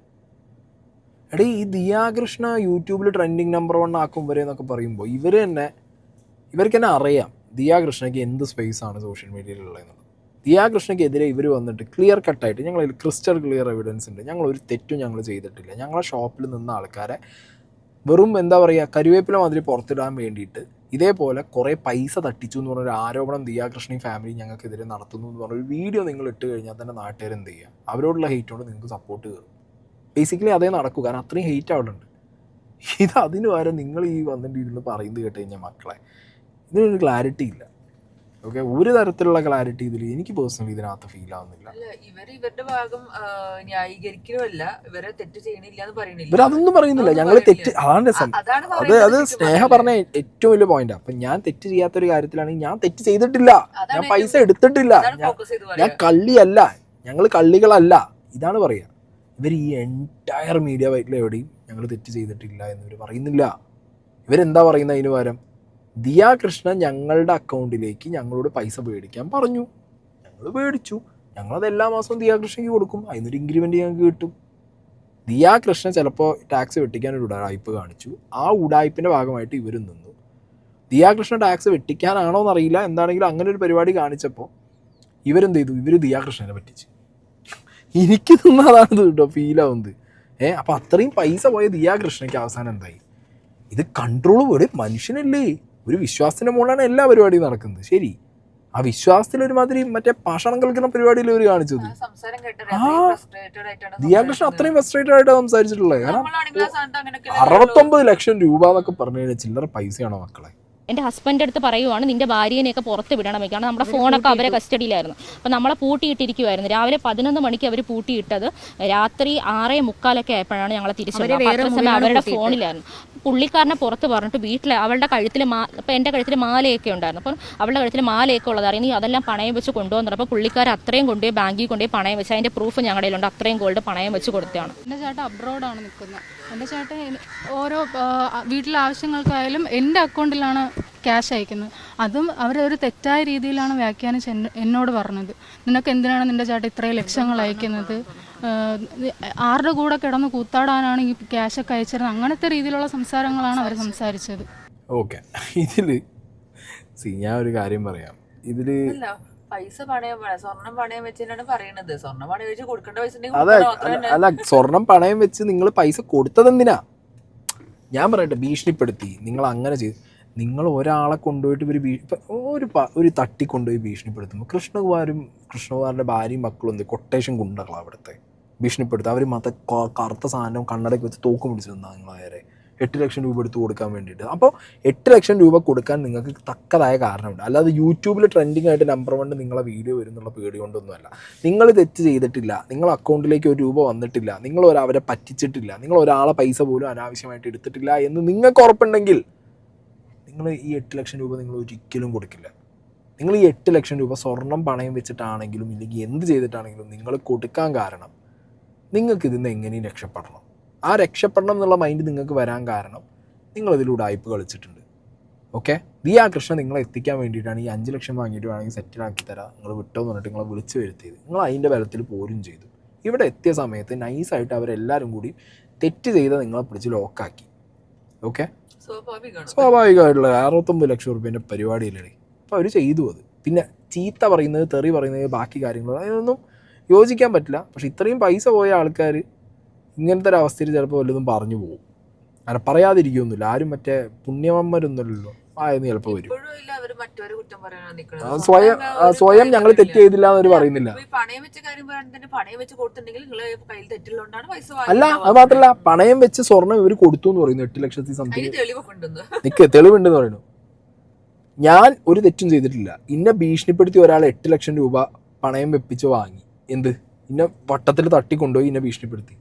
എടീ, ഈ ദിയാകൃഷ്ണ യൂട്യൂബിൽ ട്രെൻഡിങ് നമ്പർ 1 ആക്കും ഇവരെ എന്നൊക്കെ പറയുമ്പോൾ ഇവർക്ക് തന്നെ അറിയാം ദിയാകൃഷ്ണയ്ക്ക് എന്ത് സ്പേസാണ് സോഷ്യൽ മീഡിയയിലുള്ളതെന്നുള്ളത്. ദിയാകൃഷ്ണയ്ക്കെതിരെ ഇവർ വന്നിട്ട് ക്ലിയർ കട്ടായിട്ട് ഞങ്ങളിൽ ക്രിസ്റ്റൽ ക്ലിയർ എവിഡൻസ് ഉണ്ട്, ഞങ്ങളൊരു തെറ്റും ഞങ്ങൾ ചെയ്തിട്ടില്ല, ഞങ്ങളെ ഷോപ്പിൽ നിന്ന ആൾക്കാരെ വെറും എന്താ പറയുക കരുവേപ്പില മാതിരി പുറത്തിടാൻ വേണ്ടിയിട്ട് ഇതേപോലെ കുറേ പൈസ തട്ടിച്ചു എന്ന് പറഞ്ഞൊരു ആരോപണം ദിയാകൃഷ്ണയും ഫാമിലി ഞങ്ങൾക്കെതിരെ നടത്തുന്നു എന്ന് പറഞ്ഞൊരു വീഡിയോ നിങ്ങൾ ഇട്ട് കഴിഞ്ഞാൽ തന്നെ നാട്ടുകാർ എന്ത് ചെയ്യുക, അവരോടുള്ള ഹെയ്റ്റ് കൊണ്ട് നിങ്ങൾക്ക് സപ്പോർട്ട് കയറും. ബേസിക്കലി അതേ നടക്കൂ, കാരണം അത്രയും ഹെയ്റ്റ് അവിടെ ഉണ്ട്. ഇത് അതിന് പകരം നിങ്ങൾ ഈ വന്നിട്ട് ഇരുന്ന് പറയുന്നത് കേട്ട് കഴിഞ്ഞാൽ മക്കളെ ഇതിനൊരു ക്ലാരിറ്റി ഇല്ല. ഓക്കെ, ഒരു തരത്തിലുള്ള ക്ലാരിറ്റി ഇതിൽ എനിക്ക് പേഴ്സണലി ഇതിനകത്ത് ഫീൽ ആവുന്നില്ല. ഇവരുടെ ഭാഗം ന്യായീകരിക്കലുമല്ല, ഇവരെ തെറ്റ് ചെയ്യണില്ല എന്ന് പറയണില്ല. ഇവരതൊന്നും പറയുന്നില്ല. ഞങ്ങൾ തെറ്റ്, അതാണ് രസം. അത് സ്നേഹ പറഞ്ഞ ഏറ്റവും വലിയ പോയിന്റാ. അപ്പൊ ഞാൻ തെറ്റ് ചെയ്യാത്തൊരു കാര്യത്തിലാണെങ്കിൽ ഞാൻ തെറ്റ് ചെയ്തിട്ടില്ല, ഞാൻ പൈസ എടുത്തിട്ടില്ല, ഞാൻ കള്ളിയല്ല, ഞങ്ങൾ കള്ളികളല്ല, ഇതാണ് പറയുക. ഇവർ ഈ എൻറ്റയർ മീഡിയ വൈറ്റിൽ എവിടെയും ഞങ്ങൾ തെറ്റ് ചെയ്തിട്ടില്ല എന്നിവർ പറയുന്നില്ല. ഇവരെന്താ പറയുന്നത്? അതിന് പകരം ദിയ കൃഷ്ണ ഞങ്ങളുടെ അക്കൗണ്ടിലേക്ക് ഞങ്ങളോട് പൈസ മേടിക്കാൻ പറഞ്ഞു, ഞങ്ങൾ മേടിച്ചു, ഞങ്ങളത് എല്ലാ മാസവും ദിയ കൃഷ്ണയ്ക്ക് കൊടുക്കും, അതിനൊരു ഇൻക്രിമെൻറ്റ് ഞങ്ങൾക്ക് കിട്ടും. ദിയ കൃഷ്ണ ചിലപ്പോൾ ടാക്സ് വെട്ടിക്കാനൊരു ഉടായ്പ് കാണിച്ചു, ആ ഉടായ്പിൻ്റെ ഭാഗമായിട്ട് ഇവരും നിന്നു. ദിയ കൃഷ്ണ ടാക്സ് വെട്ടിക്കാനാണോ എന്നറിയില്ല, എന്താണെങ്കിലും അങ്ങനെ ഒരു പരിപാടി കാണിച്ചപ്പോൾ ഇവരെന്ത് ചെയ്തു? ഇവർ ദിയ കൃഷ്ണനെ പറ്റിച്ചു. എനിക്ക് അതാണ് കേട്ടോ ഫീലാവുന്നത്. അപ്പം അത്രയും പൈസ പോയ ദിയ കൃഷ്ണയ്ക്ക് അവസാനം എന്തായി? ഇത് കൺട്രോൾ വേർഡ്. മനുഷ്യനല്ലേ, ഒരു വിശ്വാസത്തിൻ്റെ മുകളിലാണ് എല്ലാ പരിപാടിയും നടക്കുന്നത്. ശരി, ആ വിശ്വാസത്തിൽ ഒരുമാതിരി മറ്റേ പാഷണം കളിക്കുന്ന പരിപാടിയിൽ ഇവർ കാണിച്ചത്. ദിയ കൃഷ്ണ അത്രയും ഫ്രസ്ട്രേറ്റഡ് ആയിട്ടാണ് സംസാരിച്ചിട്ടുള്ളത്. കാരണം 69 ലക്ഷം രൂപ എന്നൊക്കെ പറഞ്ഞു കഴിഞ്ഞാൽ ചില്ലറ പൈസയാണോ മക്കളെ? എൻ്റെ ഹസ്ബൻഡ് അടുത്ത് പറയുവാണ് നിന്റെ ഭാര്യനെയൊക്കെ പുറത്ത് വിടണം, കാരണം നമ്മുടെ ഫോണൊക്കെ അവരെ കസ്റ്റഡിയിലായിരുന്നു. അപ്പോൾ നമ്മളെ പൂട്ടിയിട്ടിരിക്കുമായിരുന്നു. രാവിലെ 11 മണിക്ക് അവർ പൂട്ടിയിട്ടത്, രാത്രി 6:45 ആയപ്പോഴാണ് ഞങ്ങളെ തിരിച്ചത്. സമയം അവരുടെ ഫോണിലായിരുന്നു. പുള്ളിക്കാരനെ പുറത്ത് പറഞ്ഞിട്ട് വീട്ടിൽ അവളുടെ കഴുത്തിൽ അപ്പോൾ എൻ്റെ കഴുത്തിൽ മാലയൊക്കെ ഉണ്ടായിരുന്നു. അപ്പം അവളുടെ കഴുത്തിൽ മാലയൊക്കെ ഉള്ളത് അറിയുന്നു, അതെല്ലാം പണയം വെച്ച് കൊണ്ടുവന്നു. അപ്പോൾ പുള്ളിക്കാർ അത്രയും കൊണ്ടുപോയി ബാങ്കിൽ കൊണ്ടുപോയി പണയം വെച്ച്, അതിൻ്റെ പ്രൂഫ് ഞങ്ങളുടെ കയ്യിലുണ്ട്, അത്രയും ഗോൾഡ് പണയം വെച്ച് കൊടുത്തതാണ്. എൻ്റെ ചേട്ടൻ അബ്രോഡാണ് നിൽക്കുന്നത്. എൻ്റെ ചേട്ടൻ ഓരോ വീട്ടിലെ ആവശ്യങ്ങൾക്കായാലും എൻ്റെ അക്കൗണ്ടിലാണ് ക്യാഷ് അയക്കുന്നത്. അതും അവരൊരു തെറ്റായ രീതിയിലാണ് വ്യാഖ്യാനിച്ച് എന്നോട് പറഞ്ഞത്. നിനക്ക് എന്തിനാണ് നിൻ്റെ ചേട്ടൻ ഇത്രയും ലക്ഷങ്ങൾ അയക്കുന്നത്, ആരുടെ കൂടെ കിടന്ന് കൂത്താടാനാണ് ഈ ക്യാഷൊക്കെ അയച്ചിരുന്നത്, അങ്ങനത്തെ രീതിയിലുള്ള സംസാരങ്ങളാണ് അവർ സംസാരിച്ചത്. ഓക്കെ, ഇതിൽ ഞാൻ ഒരു കാര്യം പറയാം. ഇതിൽ പൈസ പണയം, സ്വർണം പണയം വെച്ചാണ് പറയണത്. സ്വർണം പണയം വെച്ച് കൊടുക്കേണ്ട പൈസ അല്ല, സ്വർണം പണയം വെച്ച് നിങ്ങൾ പൈസ കൊടുത്തതെന്തിനാ? ഞാൻ പറയട്ടെ, ഭീഷണിപ്പെടുത്തി, നിങ്ങൾ അങ്ങനെ ചെയ്തു. നിങ്ങൾ ഒരാളെ കൊണ്ടുപോയിട്ട് ഒരു തട്ടി കൊണ്ടുപോയി ഭീഷണിപ്പെടുത്തുമ്പോൾ കൃഷ്ണകുമാറിൻ്റെ ഭാര്യയും മക്കളും എന്ത് കൊട്ടേഷൻ ഗുണ്ടകളാണ് അവിടുത്തെ ഭീഷണിപ്പെടുത്തുക. അവർ കറുത്ത സാധനം കണ്ണടയ്ക്ക് വെച്ച് തോക്കും പിടിച്ച് നിന്നാൽ നിങ്ങൾ നേരെ 8 ലക്ഷം രൂപ എടുത്ത് കൊടുക്കാൻ വേണ്ടിയിട്ട്. അപ്പോൾ 8 ലക്ഷം രൂപ കൊടുക്കാൻ നിങ്ങൾക്ക് തക്കതായ കാരണമുണ്ട്. അല്ലാതെ യൂട്യൂബിൽ ട്രെൻഡിങ് ആയിട്ട് നമ്പർ 1 നിങ്ങളെ വീഡിയോ വരുന്നുള്ള പേടി കൊണ്ടൊന്നുമല്ല. നിങ്ങൾ തെറ്റ് ചെയ്തിട്ടില്ല, നിങ്ങൾ അക്കൗണ്ടിലേക്ക് 1 രൂപ വന്നിട്ടില്ല, നിങ്ങൾ അവരെ പറ്റിച്ചിട്ടില്ല, നിങ്ങൾ ഒരാളെ പൈസ പോലും അനാവശ്യമായിട്ട് എടുത്തിട്ടില്ല എന്ന് നിങ്ങൾക്ക് ഉറപ്പുണ്ടെങ്കിൽ നിങ്ങൾ ഈ 8 ലക്ഷം രൂപ നിങ്ങൾ ഒരിക്കലും കൊടുക്കില്ല. നിങ്ങൾ ഈ 8 ലക്ഷം രൂപ സ്വർണം പണയം വെച്ചിട്ടാണെങ്കിലും ഇല്ലെങ്കിൽ എന്ത് ചെയ്തിട്ടാണെങ്കിലും നിങ്ങൾ കൊടുക്കാൻ കാരണം നിങ്ങൾക്ക് ഇതിന്ന് എങ്ങനെയും രക്ഷപ്പെടണം. ആ രക്ഷപ്പെടണം എന്നുള്ള മൈൻഡ് നിങ്ങൾക്ക് വരാൻ കാരണം നിങ്ങളിതിലൂടെ ഉടായ്പ് കളിച്ചിട്ടുണ്ട്. ഓക്കെ, ദിയ കൃഷ്ണ നിങ്ങളെ എത്തിക്കാൻ വേണ്ടിയിട്ടാണ് ഈ 5 ലക്ഷം വാങ്ങിയിട്ട് വേണമെങ്കിൽ സെറ്റിലാക്കി തരാം, നിങ്ങൾ വിട്ടോന്ന് പറഞ്ഞിട്ട് നിങ്ങളെ വിളിച്ച് വരുത്തിയത്. നിങ്ങൾ അതിൻ്റെ ബലത്തിൽ പോരും ചെയ്തു. ഇവിടെ എത്തിയ സമയത്ത് നൈസായിട്ട് അവരെല്ലാവരും കൂടി തെറ്റ് ചെയ്ത നിങ്ങളെ പിടിച്ച് ലോക്കാക്കി. ഓക്കെ, സ്വാഭാവികമായിട്ടുള്ള 69 ലക്ഷം റുപ്യേൻ്റെ പരിപാടിയില്ലേ. അപ്പോൾ അവർ ചെയ്തു അത്. പിന്നെ ചീത്ത പറയുന്നത്, തെറി പറയുന്നത്, ബാക്കി കാര്യങ്ങൾ അതിനൊന്നും യോജിക്കാൻ പറ്റില്ല. പക്ഷെ ഇത്രയും പൈസ പോയ ആൾക്കാർ ഇങ്ങനത്തെ ഒരു അവസ്ഥയിൽ ചിലപ്പോൾ വല്ലതും പറഞ്ഞു പോകും. അങ്ങനെ പറയാതിരിക്കുമൊന്നുമില്ല. ആരും മറ്റേ പുണ്യമന്മാരൊന്നുമല്ലല്ലോ, ആയെന്ന് ചിലപ്പോൾ വരും. സ്വയം ഞങ്ങൾ തെറ്റ് ചെയ്തില്ല എന്നവർ പറയുന്നില്ല. അല്ല, അത് മാത്രമല്ല, പണയം വെച്ച് സ്വർണം ഇവർ കൊടുത്തു എന്ന് പറയുന്നു. 8 ലക്ഷത്തി സംതിങ് തെളിവുണ്ടെന്ന് പറയുന്നു. ഞാൻ ഒരു തെറ്റും ചെയ്തിട്ടില്ല. ഇന്നെ ഭീഷണിപ്പെടുത്തി ഒരാൾ 8 ലക്ഷം രൂപ പണയം വെപ്പിച്ച് വാങ്ങി. എന്ത് ഇന്നെ വട്ടത്തിൽ തട്ടിക്കൊണ്ടുപോയി ഇന്നെ ഭീഷണിപ്പെടുത്തി.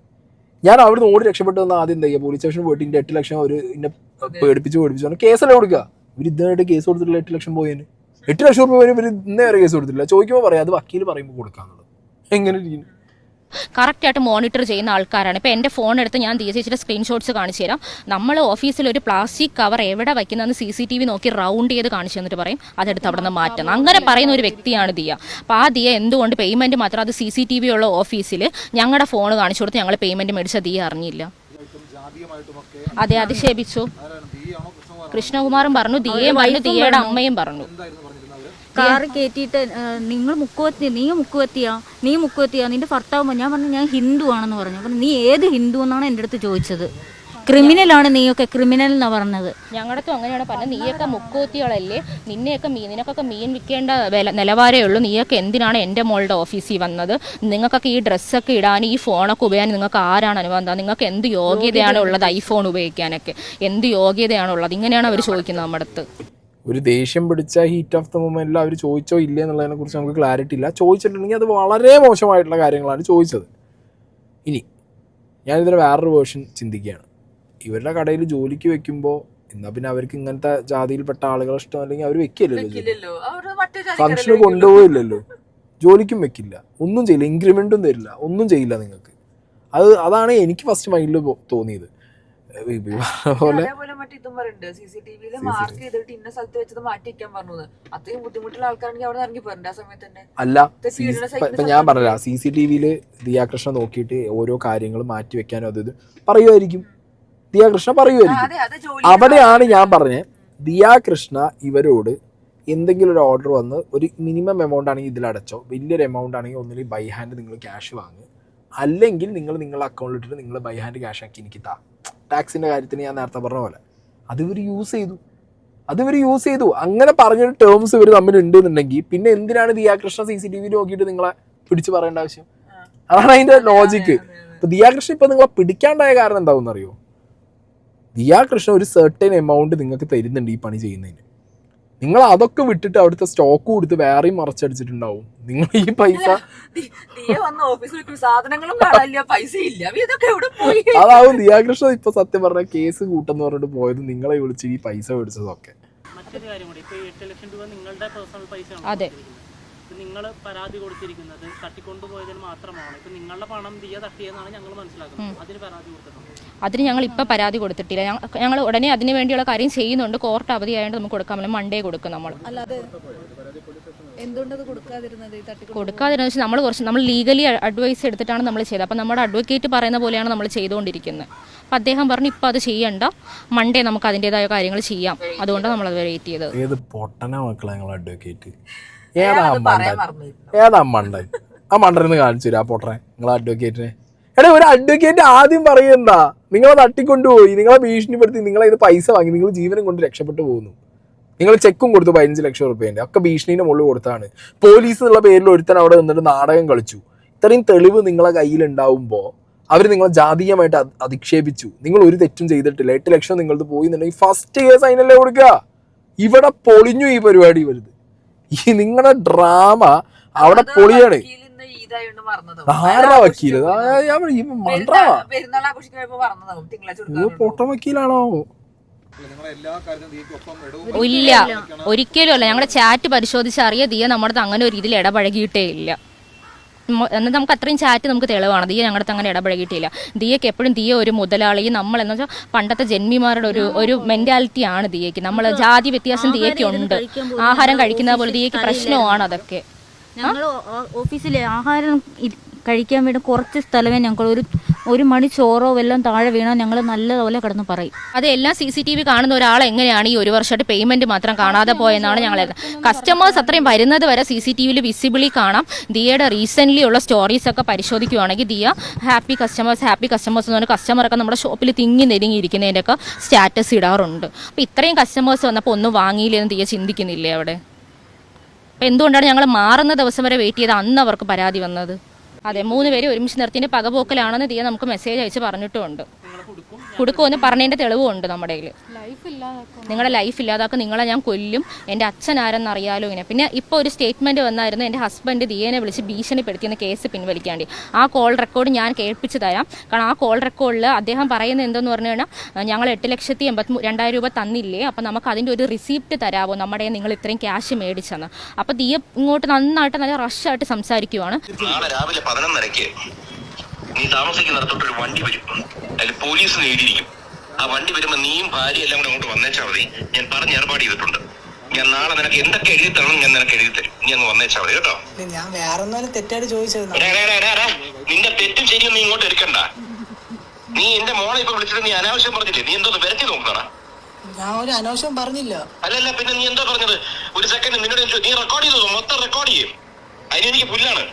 ഞാൻ അവിടെ നിന്ന് ഓടി രക്ഷപ്പെട്ടു വന്നാൽ ആദ്യം എന്താ ചെയ്യുക? പോലീസ് സ്റ്റേഷനിൽ പോയിട്ട് ഇന്റെ 8 ലക്ഷം ഒരു ഇന്നെ പേടിപ്പിച്ച് കേസല്ലേ കൊടുക്കുക. ഇവർ ഇതായിട്ട് കേസ് കൊടുത്തിട്ടില്ല. 8 ലക്ഷം പോയതിന് 8 ലക്ഷം രൂപ പോയി ഇവർ ഇന്നേ വരെ കേസ് കൊടുത്തിട്ടില്ല. ചോദിക്കുമ്പോൾ പറയാം അത് വക്കീൽ പറയുമ്പോൾ കൊടുക്കാന്നുള്ളത്. എങ്ങനെ ഇരിക്കുന്നു? കറക്റ്റായിട്ട് മോണിറ്റർ ചെയ്യുന്ന ആൾക്കാരാണ്. ഇപ്പോൾ എൻ്റെ ഫോൺ എടുത്ത് ഞാൻ ദിയ ചേച്ചിയുടെ സ്ക്രീൻഷോട്ട്സ് കാണിച്ചു തരാം. നമ്മൾ ഓഫീസിൽ ഒരു പ്ലാസ്റ്റിക് കവർ എവിടെ വയ്ക്കുന്നതെന്ന് CCTV നോക്കി റൗണ്ട് ചെയ്ത് കാണിച്ചു തന്നിട്ട് പറയും അതെടുത്ത് അവിടെ നിന്ന് മാറ്റണം. അങ്ങനെ പറയുന്ന ഒരു വ്യക്തിയാണ് ദിയ. അപ്പോൾ ആ ദിയ എന്തുകൊണ്ട് പേയ്മെൻറ്റ് മാത്രം അത് CCTV ഉള്ള ഓഫീസിൽ ഞങ്ങളുടെ ഫോൺ കാണിച്ചു കൊടുത്ത് ഞങ്ങൾ പേയ്മെൻറ്റ് മേടിച്ച ദിയ അറിഞ്ഞില്ല. അതെ, അധിക്ഷേപിച്ചു. കൃഷ്ണകുമാറും പറഞ്ഞു, ദിയയും പറഞ്ഞു, ദിയയുടെ അമ്മയും പറഞ്ഞു. കാറ് കയറ്റിയിട്ട് നിങ്ങൾ നീ മുക്കുവത്തിയാ നിന്റെ ഭർത്താവ്. ഞാൻ പറഞ്ഞു ഞാൻ ഹിന്ദു ആണെന്ന് പറഞ്ഞു. അപ്പം നീ ഏത് ഹിന്ദു എന്നാണ് എൻ്റെ അടുത്ത് ചോദിച്ചത്. ക്രിമിനലാണ് നീയൊക്കെ, ക്രിമിനൽ എന്നാണ് പറഞ്ഞത്. ഞങ്ങളുടെ അങ്ങനെയാണ് പറഞ്ഞത്. നീയൊക്കെ മുക്കൂത്തികളല്ലേ, നിനക്കൊക്കെ മീൻ വിൽക്കേണ്ട നിലവാരമേ ഉള്ളൂ. നീയൊക്കെ എന്തിനാണ് എൻ്റെ മോളുടെ ഓഫീസിൽ വന്നത്? നിങ്ങൾക്കൊക്കെ ഈ ഡ്രസ്സൊക്കെ ഇടാൻ, ഈ ഫോണൊക്കെ ഉപയോഗിക്കാൻ നിങ്ങൾക്ക് ആരാണ് അനുവാദം? നിങ്ങൾക്ക് എന്ത് യോഗ്യതയാണ് ഉള്ളത് ഐഫോൺ ഉപയോഗിക്കാനൊക്കെ? എന്ത് യോഗ്യതയാണുള്ളത്? ഇങ്ങനെയാണ് അവർ ചോദിക്കുന്നത് നമ്മുടെ അടുത്ത്. ഒരു ദേഷ്യം പിടിച്ച ഹീറ്റ് ഓഫ് ദ മൊമെന്റിൽ അവർ ചോദിച്ചോ ഇല്ലേ എന്നുള്ളതിനെ കുറിച്ച് നമുക്ക് ക്ലാരിറ്റി ഇല്ല. ചോദിച്ചിട്ടുണ്ടെങ്കിൽ അത് വളരെ മോശമായിട്ടുള്ള കാര്യങ്ങളാണ് ചോദിച്ചത്. ഇനി ഞാനിതിന് വേറൊരു വേർഷൻ ചിന്തിക്കുകയാണ്. ഇവരുടെ കടയിൽ ജോലിക്ക് വെക്കുമ്പോൾ എന്നാൽ പിന്നെ അവർക്ക് ഇങ്ങനത്തെ ജാതിയിൽപ്പെട്ട ആളുകളെ ഇഷ്ടം അല്ലെങ്കിൽ അവർ വെക്കില്ലല്ലോ, ഫംഗ്ഷന് കൊണ്ടുപോയില്ലല്ലോ, ജോലിക്കും വെക്കില്ല, ഒന്നും ചെയ്യില്ല, ഇൻക്രിമെൻറ്റും തരില്ല, ഒന്നും ചെയ്യില്ല നിങ്ങൾക്ക്. അതാണ് എനിക്ക് ഫസ്റ്റ് മൈൻഡിൽ തോന്നിയത്. പോലെ ഇതും പറയുന്നുണ്ട്, CCTV മാർക്ക് ചെയ്തിട്ട് ഇന്ന സ്ഥലത്ത് വെച്ചത് മാറ്റി വെക്കാൻ പറഞ്ഞത്. അത്രയും ബുദ്ധിമുട്ടുള്ള ആൾക്കാരാണെങ്കിൽ അവിടെ ഇറങ്ങി പോരണ്ട ആ സമയത്ത് തന്നെ. അല്ല, ഇപ്പൊ ഞാൻ പറഞ്ഞ CCTV ദിയാകൃഷ്ണ നോക്കിയിട്ട് ഓരോ കാര്യങ്ങൾ മാറ്റി വെക്കാനോ അത് പറയുമായിരിക്കും, ദിയാകൃഷ്ണ പറയുമായിരിക്കും. അവിടെയാണ് ഞാൻ പറഞ്ഞത്, ദിയാകൃഷ്ണ ഇവരോട് എന്തെങ്കിലും ഒരു ഓർഡർ വന്ന് ഒരു മിനിമം എമൗണ്ട് ആണെങ്കിൽ ഇതിലടച്ചോ, വലിയൊരു എമൗണ്ട് ആണെങ്കിൽ ഒന്നിലും ബൈ ഹാൻഡ് നിങ്ങൾ ക്യാഷ് വാങ്ങുക, അല്ലെങ്കിൽ നിങ്ങൾ നിങ്ങളുടെ അക്കൗണ്ടിൽ ഇട്ടിട്ട് നിങ്ങൾ ബൈ ഹാൻഡ് ക്യാഷ് ആക്കി എനിക്ക് താ. ടാക്സിൻ്റെ കാര്യത്തിന് ഞാൻ നേരത്തെ പറഞ്ഞ പോലെ അതിവർ യൂസ് ചെയ്തു. അങ്ങനെ പറഞ്ഞൊരു ടേംസ് ഇവർ തമ്മിലുണ്ട് എന്നുണ്ടെങ്കിൽ പിന്നെ എന്തിനാണ് ദിയാകൃഷ്ണ CCTV നോക്കിയിട്ട് നിങ്ങളെ പിടിച്ച് പറയേണ്ട ആവശ്യം? അതാണ് അതിൻ്റെ ലോജിക്ക്. ഇപ്പം ദിയാകൃഷ്ണ ഇപ്പം നിങ്ങളെ പിടിക്കാണ്ടായ കാരണം എന്താണെന്ന് അറിയോ? ദിയാകൃഷ്ണ ഒരു സെർട്ടൻ എമൗണ്ട് നിങ്ങൾക്ക് തരുന്നുണ്ട് ഈ പണി ചെയ്യുന്നതിന്. നിങ്ങൾ അതൊക്കെ വിട്ടിട്ട് അവിടുത്തെ സ്റ്റോക്ക് കൊടുത്ത് വേറെയും മറച്ചടിച്ചിട്ടുണ്ടാവും. നിങ്ങൾ ഈ പൈസ അതാവും ദിയാകൃഷ്ണ ഇപ്പൊ സത്യം പറഞ്ഞ കേസ് കൂട്ടെന്ന് പറഞ്ഞിട്ട് പോയത്, നിങ്ങളെ വിളിച്ച് ഈ പൈസ മേടിച്ചതൊക്കെ. അതെ, നിങ്ങൾ പരാതി കൊടുത്തിരിക്കുന്നത് തട്ടിക്കൊണ്ടുപോയതിന് മാത്രമാണ്. ഇപ്പൊ നിങ്ങളുടെ പണം ദിയ തട്ടിയെന്നാണ് ഞങ്ങൾ മനസ്സിലാക്കുന്നത്. അതിന് പരാതി കൊടുത്തിട്ടുണ്ട്? അതിന് ഞങ്ങൾ ഇപ്പം പരാതി കൊടുത്തിട്ടില്ല. ഞങ്ങൾ ഉടനെ അതിന് വേണ്ടിയുള്ള കാര്യം ചെയ്യുന്നുണ്ട്. കോർട്ട് അവധിയായതുകൊണ്ട് നമുക്ക് കൊടുക്കാൻ പറ്റില്ല, മൺഡേ കൊടുക്കും. നമ്മൾ കൊടുക്കാതിരുന്നത് വെച്ചാൽ നമ്മൾ ലീഗലി അഡ്വൈസ് എടുത്തിട്ടാണ് നമ്മൾ ചെയ്തത്. അപ്പം നമ്മുടെ അഡ്വക്കേറ്റ് പറയുന്ന പോലെയാണ് നമ്മൾ ചെയ്തുകൊണ്ടിരിക്കുന്നത്. അപ്പം അദ്ദേഹം പറഞ്ഞു ഇപ്പം അത് ചെയ്യണ്ട, മൺഡേ നമുക്ക് അതിൻ്റെതായ കാര്യങ്ങൾ ചെയ്യാം, അതുകൊണ്ടാണ് നമ്മളത് വെയിറ്റ് ചെയ്തത്. ഏത് പൊട്ടന മക്കളെ നിങ്ങൾ അഡ്വക്കേറ്റ്? ഏതാ മണ്ടൻ? ആ മണ്ടനെന്ന് കാണിച്ചു തരാം ആ പൊട്ടനെ, നിങ്ങളെ അഡ്വക്കേറ്റിനെ. എടാ, ഒരു അഡ്വക്കേറ്റ് ആദ്യം പറയണ്ടാ നിങ്ങളെ തട്ടിക്കൊണ്ടുപോയി, നിങ്ങളെ ഭീഷണിപ്പെടുത്തി, നിങ്ങളെ ഇത് പൈസ വാങ്ങി, നിങ്ങൾ ജീവനം കൊണ്ട് രക്ഷപ്പെട്ടു പോകുന്നു. നിങ്ങൾ ചെക്കും കൊടുത്തു 15 ലക്ഷം റുപ്യേൻ്റെ, ഒക്കെ ഭീഷണീൻ്റെ മുകളിൽ കൊടുത്താണ്. പോലീസ് എന്നുള്ള പേരിൽ ഒരുത്തൻ അവിടെ നിന്നിട്ട് നാടകം കളിച്ചു. ഇത്രയും തെളിവ് നിങ്ങളെ കയ്യിലുണ്ടാവുമ്പോൾ അവർ നിങ്ങളെ ജാതീയമായിട്ട് അധിക്ഷേപിച്ചു. നിങ്ങൾ ഒരു തെറ്റും ചെയ്തിട്ടില്ല, 8 ലക്ഷം നിങ്ങളത് പോയി എന്നുണ്ടെങ്കിൽ ഫസ്റ്റ് കേസ് അതിനല്ലേ കൊടുക്കുക. ഇവിടെ പൊളിഞ്ഞു ഈ പരിപാടി വരുത്. ഈ നിങ്ങളുടെ ഡ്രാമ അവിടെ പൊളിയാണ്. ആരുടെ വക്കീല്? പൊട്ട വക്കീലാണോ? ഇല്ല, ഒരിക്കലും അല്ല. ഞങ്ങളുടെ ചാറ്റ് പരിശോധിച്ചറിയാം ദിയ നമ്മുടെ അങ്ങനെ ഒരു രീതിയിൽ ഇടപഴകിയിട്ടേ ഇല്ല. എന്നാൽ നമുക്ക് അത്രയും ചാറ്റ് നമുക്ക് തെളിവാണ്. ദിയ ഞങ്ങളുടെ അങ്ങനെ ഇടപഴകിയിട്ടില്ല. ദിയക്ക് എപ്പോഴും ദിയ ഒരു മുതലാളി, നമ്മൾ എന്ന് വെച്ചാൽ പണ്ടത്തെ ജന്മിമാരുടെ ഒരു മെന്റാലിറ്റിയാണ് ദിയക്ക്. നമ്മൾ ജാതി വ്യത്യാസം ദിയക്ക് ഉണ്ട്. ആഹാരം കഴിക്കുന്ന പോലെ ദിയക്ക് പ്രശ്നമാണ് അതൊക്കെ. ഞങ്ങൾ ഓഫീസിലെ ആഹാരം കഴിക്കാൻ വേണ്ടി കുറച്ച് സ്ഥലമേ ഞങ്ങൾ ഒരു മണി ചോറോ വല്ലതും താഴെ വീണാൽ ഞങ്ങൾ നല്ലതുപോലെ കിടന്ന് പറയും. അത് എല്ലാം CCTV കാണുന്ന ഒരാൾ എങ്ങനെയാണ് ഈ ഒരു വർഷമായിട്ട് പേയ്മെന്റ് മാത്രം കാണാതെ പോയെന്നാണ് ഞങ്ങൾ. കസ്റ്റമേഴ്സ് അത്രയും വരുന്നത് വരെ CCTV വിസിബിളി കാണാം. ദിയയുടെ റീസെന്റ് ഉള്ള സ്റ്റോറീസ് ഒക്കെ പരിശോധിക്കുകയാണെങ്കിൽ ദിയ ഹാപ്പി കസ്റ്റമേഴ്സ് എന്ന് പറഞ്ഞാൽ കസ്റ്റമറൊക്കെ നമ്മുടെ ഷോപ്പിൽ തിങ്ങി നെരുങ്ങിയിരിക്കുന്നതിൻ്റെ ഒക്കെ സ്റ്റാറ്റസ് ഇടാറുണ്ട്. അപ്പോൾ ഇത്രയും കസ്റ്റമേഴ്സ് വന്നപ്പോൾ ഒന്നും വാങ്ങിയില്ലെന്ന് ദിയ ചിന്തിക്കുന്നില്ലേ അവിടെ? അപ്പോൾ എന്തുകൊണ്ടാണ് ഞങ്ങൾ മാറുന്ന ദിവസം വരെ വെയിറ്റ് ചെയ്ത് അന്ന് അവർക്ക് പരാതി വന്നത്? അതെ, 3 പേര് ഒരുമിച്ച് നിർത്തിൻ്റെ പകപോക്കലാണെന്ന് ദിയ നമുക്ക് മെസ്സേജ് അയച്ച് പറഞ്ഞിട്ടുമുണ്ട്. കൊടുക്കുമെന്ന് പറഞ്ഞതിൻ്റെ തെളിവുമുണ്ട് നമ്മുടെ കയ്യിൽ. നിങ്ങളുടെ ലൈഫ് ഇല്ലാതാക്കും, നിങ്ങളെ ഞാൻ കൊല്ലും, എൻ്റെ അച്ഛൻ ആരെന്ന് അറിയാലോ ഇങ്ങനെ. പിന്നെ ഇപ്പോൾ ഒരു സ്റ്റേറ്റ്മെൻറ്റ് വന്നായിരുന്നു, എൻ്റെ ഹസ്ബൻഡ് ദിയേനെ വിളിച്ച് ഭീഷണിപ്പെടുത്തിയെന്ന് കേസ് പിൻവലിക്കാണ്ടി. ആ കോൾ റെക്കോർഡ് ഞാൻ കേൾപ്പിച്ച് തരാം. കാരണം ആ കോൾ റെക്കോർഡിൽ അദ്ദേഹം പറയുന്നത് എന്തെന്ന് പറഞ്ഞു കഴിഞ്ഞാൽ, ഞങ്ങൾ 8,82,000 രൂപ തന്നില്ലേ, അപ്പം നമുക്ക് അതിൻ്റെ ഒരു റിസീപ്റ്റ് തരാമോ, നമ്മുടെ നിങ്ങൾ ഇത്രയും ക്യാഷ് മേടിച്ചെന്ന്. അപ്പോൾ ദിയ ഇങ്ങോട്ട് നന്നായിട്ട് നല്ല റഷായിട്ട് സംസാരിക്കുവാണ്. നാളെ രാവിലെ 11:30 നീ താമസിക്കുന്നിടത്തോട്ടൊരു വണ്ടി വരും, അതിൽ പോലീസ് നേടിയിരിക്കും. ആ വണ്ടി വരുമ്പോൾ നീയും ഭാര്യ എല്ലാം കൂടെ അങ്ങോട്ട് വന്നേച്ചാൽ മതി. ഞാൻ പറഞ്ഞ് ഏർപ്പാട് ചെയ്തിട്ടുണ്ട്. ഞാൻ നാളെ നിനക്ക് എന്തൊക്കെ എഴുതി തരണം ഞാൻ നിനക്ക് എഴുതി തരും. നീ അങ്ങ് വന്നേച്ചാൽ മതി കേട്ടോ. ഞാൻ വേറെ തെറ്റായിട്ട് ചോദിച്ചത്. നിന്റെ തെറ്റും ശരിയും നീ ഇങ്ങോട്ട് എടുക്കണ്ട. നീ എന്റെ മോളെ ഇപ്പൊ വിളിച്ചിട്ട് നീ അനാവശ്യം പറഞ്ഞില്ലേ? നീ എന്തോ വരത്തി നോക്കണ? ഞാൻ ഒരു അനാവശ്യം പറഞ്ഞില്ല. അല്ലല്ല, പിന്നെ നീ എന്താ പറഞ്ഞത്? ഒരു സെക്കൻഡ് നിന്നോട് നീ റെക്കോർഡ് ചെയ്തോ? മൊത്തം റെക്കോർഡ് ചെയ്യും. അതിനെനിക്ക് പുല്ലാണ്.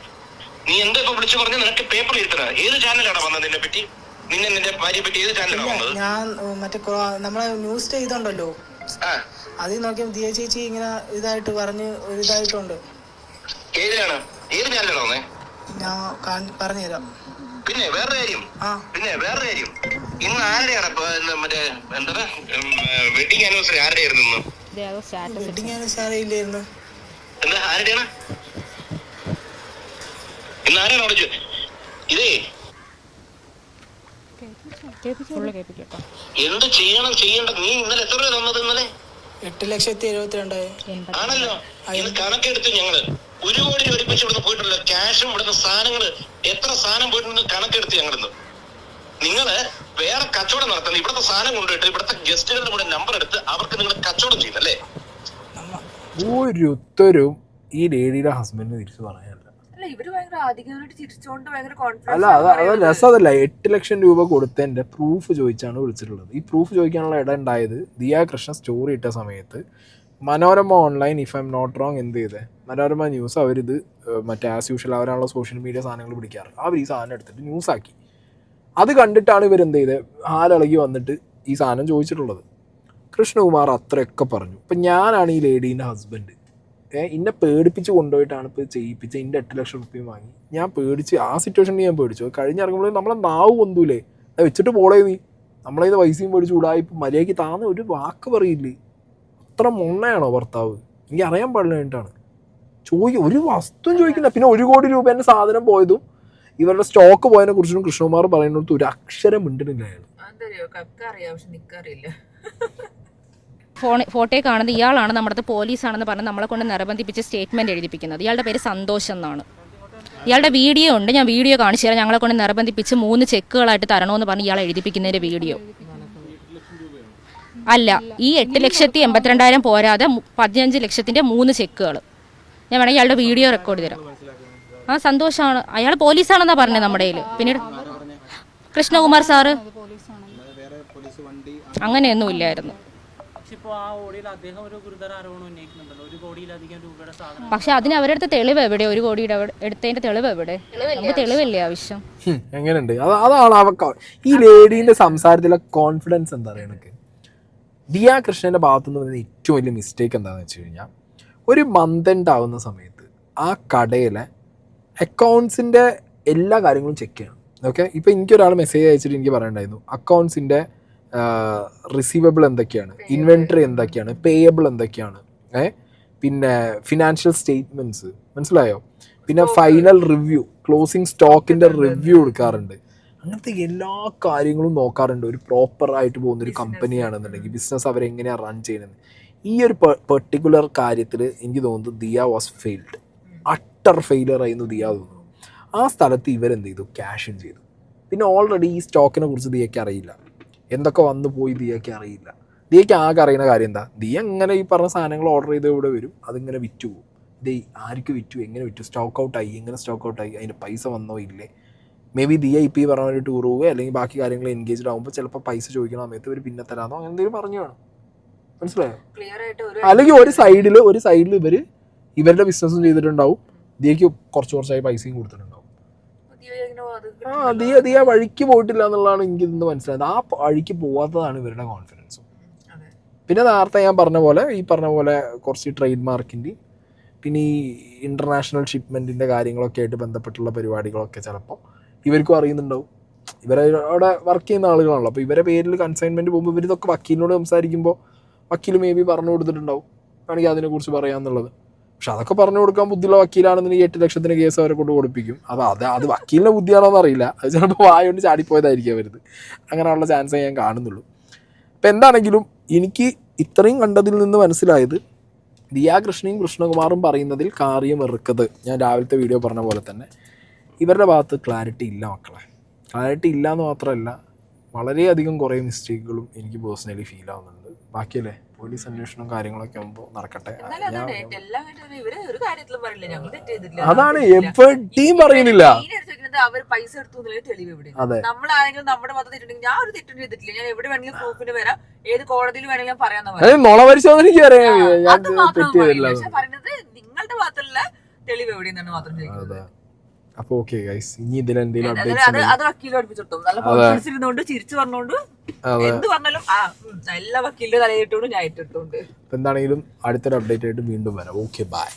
നീ എന്താ ഇപ്പൊ വിളിച്ചു പറഞ്ഞ? നിനക്ക് പേപ്പർ എഴുതണ ഏത് ചാനലാണ് വന്നത്? നിന്നെ പറ്റി നിന്റെ ഭാര്യയെ പറ്റി ഏത് ചാനലാണ് വന്നത്? ഞാൻ മറ്റേ നമ്മളെ ന്യൂസ് ചെയ്തോണ്ടല്ലോ, അതിൽ നോക്കിയപ്പോ ദിയ ചേച്ചി ഇങ്ങനെ ഇതായിട്ട് പറഞ്ഞ് ഒരു ഇതായിട്ടുണ്ട്. ഏതിലാണ്? ഏത് ചാനലാണ് വന്നേ? ഞാൻ പറഞ്ഞുതരാം. പിന്നെ വേറെ കാര്യം, ഇന്ന് ആരുടെയാണ് മറ്റേ എന്താ വെഡിങ് ആനിവേഴ്സറി? ആരുടെ ആയിരുന്നു ഇന്ന്? സ്റ്റാറ്റസ് വെഡിങ് ആനിവേഴ്സറി ഇല്ലായിരുന്നു. എന്താ ആരുടെയാണ് ഇന്ന് ആരാണ് വിളിച്ചു ഇതേ എന്ത് ചെയ്യേണ്ടത് നീ ഇന്നലെ എത്ര രൂപ തന്നത് ഇന്നലെ 8,72,000 ആണല്ലോ. ഇത് കണക്കെടുത്ത് ഞങ്ങള് 1 കോടി ഒരുമിച്ച് ഇവിടുന്ന് പോയിട്ടുള്ള ക്യാഷും ഇവിടുന്ന് സാധനങ്ങള് എത്ര സാധനം പോയിട്ടുണ്ടെന്ന് കണക്കെടുത്ത് ഞങ്ങളിന്ന്. നിങ്ങള് വേറെ കച്ചവടം നടത്തുന്നത് ഇവിടുത്തെ സാധനം കൊണ്ടുപോയിട്ട് ഇവിടുത്തെ ഗസ്റ്റുകളുടെ കൂടെ നമ്പർ എടുത്ത് അവർക്ക് നിങ്ങൾ കച്ചവടം ചെയ്യുന്നല്ലേ? ഒരു ഉത്തരവും ഈ ലേഡിയുടെ ഹസ്ബൻഡിന് തിരിച്ചു പറയാനില്ല. ഇവര് ഭയങ്കര ആധികാരികമായിട്ട് ചിരിച്ചോണ്ട് ഭയങ്കര അല്ല അത് രസമല്ല. 8 ലക്ഷം രൂപ കൊടുത്തതിന്റെ പ്രൂഫ് ചോദിച്ചാണ് വിളിച്ചിട്ടുള്ളത്. ഈ പ്രൂഫ് ചോദിക്കാനുള്ള ഇടം ഉണ്ടായത് ദിയ കൃഷ്ണ സ്റ്റോറി ഇട്ട സമയത്ത് Manorama online, if I am not wrong, എന്ത് ചെയ്തേ, മനോരമ ന്യൂസ് അവരിത് മറ്റേ ആസ് യൂഷ്വൽ അവരാണുള്ള സോഷ്യൽ മീഡിയ സാധനങ്ങൾ പിടിക്കാറ്, അവർ ഈ സാധനം എടുത്തിട്ട് ന്യൂസാക്കി. അത് കണ്ടിട്ടാണ് ഇവരെന്ത് ചെയ്തത്, ഹാലിളകി വന്നിട്ട് ഈ സാധനം ചോദിച്ചിട്ടുള്ളത്. കൃഷ്ണകുമാർ അത്രയൊക്കെ പറഞ്ഞു. ഇപ്പം ഞാനാണ് ഈ ലേഡീൻ്റെ ഹസ്ബൻഡ്, എന്നെ പേടിപ്പിച്ച് കൊണ്ടുപോയിട്ടാണ് ഇപ്പോൾ ചെയ്യിപ്പിച്ചത്. എൻ്റെ 8 ലക്ഷം റുപ്യ വാങ്ങി. ഞാൻ പേടിച്ച്, ആ സിറ്റുവേഷനിൽ ഞാൻ പേടിച്ചു. കഴിഞ്ഞിറങ്ങുമ്പോൾ നമ്മളെ നാവ് പൊന്തൂലേ, അത് വെച്ചിട്ട് പോളേ നീ, നമ്മളതിന് പൈസയും പേടിച്ച് ചൂടായിപ്പോൾ മര്യാദയ്ക്ക് താന്ന് ഒരു വാക്ക് പറയില്ലേ. അത്ര മൊണ്ണയാണോ ഭർത്താവ്? എനിക്ക് അറിയാൻ പാടില്ല വേണ്ടിയിട്ടാണ് ഒരു വസ്തുവും ചോദിക്കില്ല. പിന്നെ 1 കോടി രൂപേൻ്റെ സാധനം പോയതും ഇവരുടെ സ്റ്റോക്ക് പോയതിനെ കുറിച്ചും കൃഷ്ണകുമാർ പറയുന്നിടത്ത് ഒരു അക്ഷരം മിണ്ടുന്നില്ല അയാൾ. ഫോട്ടോയിൽ കാണുന്നത് ഇയാളാണ് നമ്മുടെ പോലീസാണെന്ന് പറഞ്ഞ് നമ്മളെ കൊണ്ട് നിർബന്ധിപ്പിച്ച് സ്റ്റേറ്റ്മെന്റ് എഴുതിപ്പിക്കുന്നത്. ഇയാളുടെ പേര് സന്തോഷ് എന്നാണ്. ഇയാളുടെ വീഡിയോ ഉണ്ട്, ഞാൻ വീഡിയോ കാണിച്ചു തരാം. ഞങ്ങളെ കൊണ്ട് നിർബന്ധിപ്പിച്ച് 3 ചെക്കുകളായിട്ട് തരണമെന്ന് പറഞ്ഞ് ഇയാളെ എഴുതിപ്പിക്കുന്നതിന്റെ വീഡിയോ. അല്ല, ഈ 8,82,000 പോരാതെ 15 ലക്ഷത്തിന്റെ 3 ചെക്കുകൾ. ഞാൻ വേണമെങ്കിൽ ഇയാളുടെ വീഡിയോ റെക്കോർഡ് തരാം. ആ സന്തോഷാണ്, അയാൾ പോലീസാണെന്നാ പറഞ്ഞത് നമ്മുടെ കയ്യിൽ. പിന്നീട് കൃഷ്ണകുമാർ സാറ് അങ്ങനെയൊന്നും ഇല്ലായിരുന്നു. പക്ഷെ അതിന് അവരുടെ അടുത്ത് തെളിവ് എവിടെ? 1 കോടിയുടെ എടുത്തതിന്റെ തെളിവ് എവിടെ? നമുക്ക് തെളിവല്ലേ ആവശ്യം. എങ്ങനെയുണ്ട്? അതാണ് അവർക്ക് ഈ ലേഡീന്റെ സംസാരത്തിലെ കോൺഫിഡൻസ്. എന്താ പറയുക, എനിക്ക് ദിയ കൃഷ്ണന്റെ ഭാഗത്തുനിന്ന് വരുന്ന ഏറ്റവും വലിയ മിസ്റ്റേക്ക് എന്താണെന്ന് വെച്ച് കഴിഞ്ഞാൽ, ഒരു മന്ത് എൻഡ് ആവുന്ന സമയത്ത് ആ കടയിലെ അക്കൗണ്ട്സിൻ്റെ എല്ലാ കാര്യങ്ങളും ചെക്ക് ചെയ്യണം. ഓക്കെ, ഇപ്പോൾ എനിക്കൊരാൾ മെസ്സേജ് അയച്ചിട്ട് എനിക്ക് പറയണ്ടായിരുന്നു അക്കൗണ്ട്സിൻ്റെ റിസീവബിൾ എന്തൊക്കെയാണ്, ഇൻവെൻട്രി എന്തൊക്കെയാണ്, പേയബിൾ എന്തൊക്കെയാണ്, പിന്നെ ഫിനാൻഷ്യൽ സ്റ്റേറ്റ്മെൻറ്റ്സ്, മനസ്സിലായോ? പിന്നെ ഫൈനൽ റിവ്യൂ, ക്ലോസിങ് സ്റ്റോക്കിൻ്റെ റിവ്യൂ എടുക്കാറുണ്ട്. അങ്ങനത്തെ എല്ലാ കാര്യങ്ങളും നോക്കാറുണ്ട്. ഒരു പ്രോപ്പറായിട്ട് പോകുന്നൊരു കമ്പനിയാണെന്നുണ്ടെങ്കിൽ ബിസിനസ് അവരെങ്ങനെയാണ് റൺ ചെയ്യുന്നത്. ഈ ഒരു പെർട്ടിക്കുലർ കാര്യത്തിൽ എനിക്ക് തോന്നുന്നു Diya was failed, utter failure ആയിരുന്നു ദിയ തോന്നുന്നു. ആ സ്ഥലത്ത് ഇവരെന്ത് ചെയ്തു, ക്യാഷ് ഇൻ ചെയ്തു. പിന്നെ ഓൾറെഡി ഈ സ്റ്റോക്കിനെ കുറിച്ച് ദിയയ്ക്ക് അറിയില്ല, എന്തൊക്കെ വന്നു പോയി ദിയയ്ക്ക് അറിയില്ല. ദിയയ്ക്ക് ആകെ അറിയുന്ന കാര്യം എന്താ, ദിയ ഇങ്ങനെ ഈ പറഞ്ഞ സാധനങ്ങൾ ഓർഡർ ചെയ്ത് ഇവിടെ വരും, അതിങ്ങനെ വിറ്റു പോകും. ഇത് ആർക്ക് വിറ്റു, എങ്ങനെ വിറ്റു, സ്റ്റോക്ക് ഔട്ടായി, എങ്ങനെ സ്റ്റോക്ക് ഔട്ടായി, അതിൻ്റെ പൈസ വന്നോ ഇല്ലേ. മേ ബി ദിയ ഇപ്പോൾ ഈ പറഞ്ഞ ഒരു ടൂർ പോവുക അല്ലെങ്കിൽ ബാക്കി കാര്യങ്ങൾ എൻഗേജ്ഡ് ആകുമ്പോൾ ചിലപ്പോൾ പൈസ ചോദിക്കുന്ന സമയത്ത് ഒരു പിന്നെ തരാമെന്നോ അങ്ങനെ എന്തെങ്കിലും പറഞ്ഞു വേണം, മനസ്സിലായോ? അല്ലെങ്കിൽ ഒരു സൈഡിൽ ഇവരുടെ ബിസിനസ്സും ചെയ്തിട്ടുണ്ടാവും, ദിയയ്ക്ക് കുറച്ചായി പൈസയും കൊടുത്തിട്ടുണ്ടാവും. ദിയ വഴിക്ക് പോയിട്ടില്ല എന്നുള്ളതാണ് എനിക്ക് ഇന്ന് മനസ്സിലായത്. ആ വഴിക്ക് പോവാത്തതാണ് ഇവരുടെ കോൺഫിഡൻസും. പിന്നെ നേരത്തെ ഞാൻ പറഞ്ഞ പോലെ കുറച്ച് ട്രേഡ് മാർക്കിൻ്റെയും പിന്നെ ഈ ഇൻ്റർനാഷണൽ ഷിപ്മെൻറ്റിൻ്റെ കാര്യങ്ങളൊക്കെ ആയിട്ട് ബന്ധപ്പെട്ടുള്ള പരിപാടികളൊക്കെ ചിലപ്പോൾ ഇവർക്കും അറിയുന്നുണ്ടാവും. ഇവരവിടെ വർക്ക് ചെയ്യുന്ന ആളുകളാണല്ലോ. അപ്പോൾ ഇവരെ പേരിൽ കൺസൈൻമെൻറ്റ് പോകുമ്പോൾ ഇവരിതൊക്കെ വക്കീലിനോട് സംസാരിക്കുമ്പോൾ വക്കീൽ മേ ബി പറഞ്ഞു കൊടുത്തിട്ടുണ്ടാവും, വേണമെങ്കിൽ അതിനെക്കുറിച്ച് പറയാമെന്നുള്ളത്. പക്ഷെ അതൊക്കെ പറഞ്ഞു കൊടുക്കാൻ ബുദ്ധിയുള്ള വക്കീലാണെന്നുണ്ടെങ്കിൽ 8 ലക്ഷത്തിന് കേസ് അവരെ കൊണ്ട് കൊടുപ്പിക്കും. അപ്പോൾ അത് വക്കീലിൻ്റെ ബുദ്ധിയാണോ എന്നറിയില്ല, അത് ചിലപ്പോൾ വായോണ്ട് ചാടിപ്പോയതായിരിക്കും അവരുത്. അങ്ങനെയുള്ള ചാൻസേ ഞാൻ കാണുന്നുള്ളൂ. അപ്പോൾ എന്താണെങ്കിലും എനിക്ക് ഇത്രയും കണ്ടതിൽ നിന്ന് മനസ്സിലായത്, ദിയ കൃഷ്ണയും കൃഷ്ണകുമാറും പറയുന്നതിൽ കാര്യം വെറുക്കത്, ഞാൻ രാവിലത്തെ വീഡിയോ പറഞ്ഞ പോലെ തന്നെ ഇവരുടെ ഭാഗത്ത് ക്ലാരിറ്റി ഇല്ല മക്കളെ. ക്ലാരിറ്റി ഇല്ല എന്ന് മാത്രമല്ല, വളരെയധികം കുറേ മിസ്റ്റേക്കുകളും എനിക്ക് പേഴ്സണലി ഫീൽ ആവുന്നുണ്ട്. ബാക്കിയല്ലേ പോലീസ് അന്വേഷണം കാര്യങ്ങളൊക്കെ ആകുമ്പോൾ നടക്കട്ടെ. അതാണ് എപ്പോഴും പറയുന്നില്ല. അവർ പൈസ എടുത്തു തെളിവ് എവിടെ? നമ്മളാണെങ്കിലും നമ്മുടെ മതം തെറ്റുണ്ടെങ്കിൽ ഞാൻ ഒരു തെറ്റും ചെയ്തിട്ടില്ല, ഞാൻ എവിടെ വേണമെങ്കിലും പ്രൂഫിന് വരാം, ഏത് കോടതിയിൽ വേണമെങ്കിലും പറയാൻ. നുണ പരിശോധനയ്ക്ക് പറയാം, പക്ഷെ പറയുന്നത് നിങ്ങളുടെ ഭാഗത്തുള്ള തെളിവ് എവിടെയെന്നാണ് മാത്രം ചോദിക്കുന്നത്. അപ്പൊ ഓക്കെ ഗൈസ്, ഇനി ഇതിലെന്തെങ്കിലും അത് വക്കീൽ പഠിപ്പിച്ചിട്ടും നല്ല കോൺഫിഡൻസ് ഇരുന്നോണ്ട് ചിരിച്ചു പറഞ്ഞോണ്ട് എന്ത് പറഞ്ഞാലും എല്ലാ വക്കീലിന്റെ തലയിട്ടോണ്ട് ഞാൻ ഇട്ടിട്ടുണ്ട്. എന്താണെങ്കിലും അടുത്തൊരു അപ്ഡേറ്റ് ആയിട്ട് വീണ്ടും വരാം. Okay, by.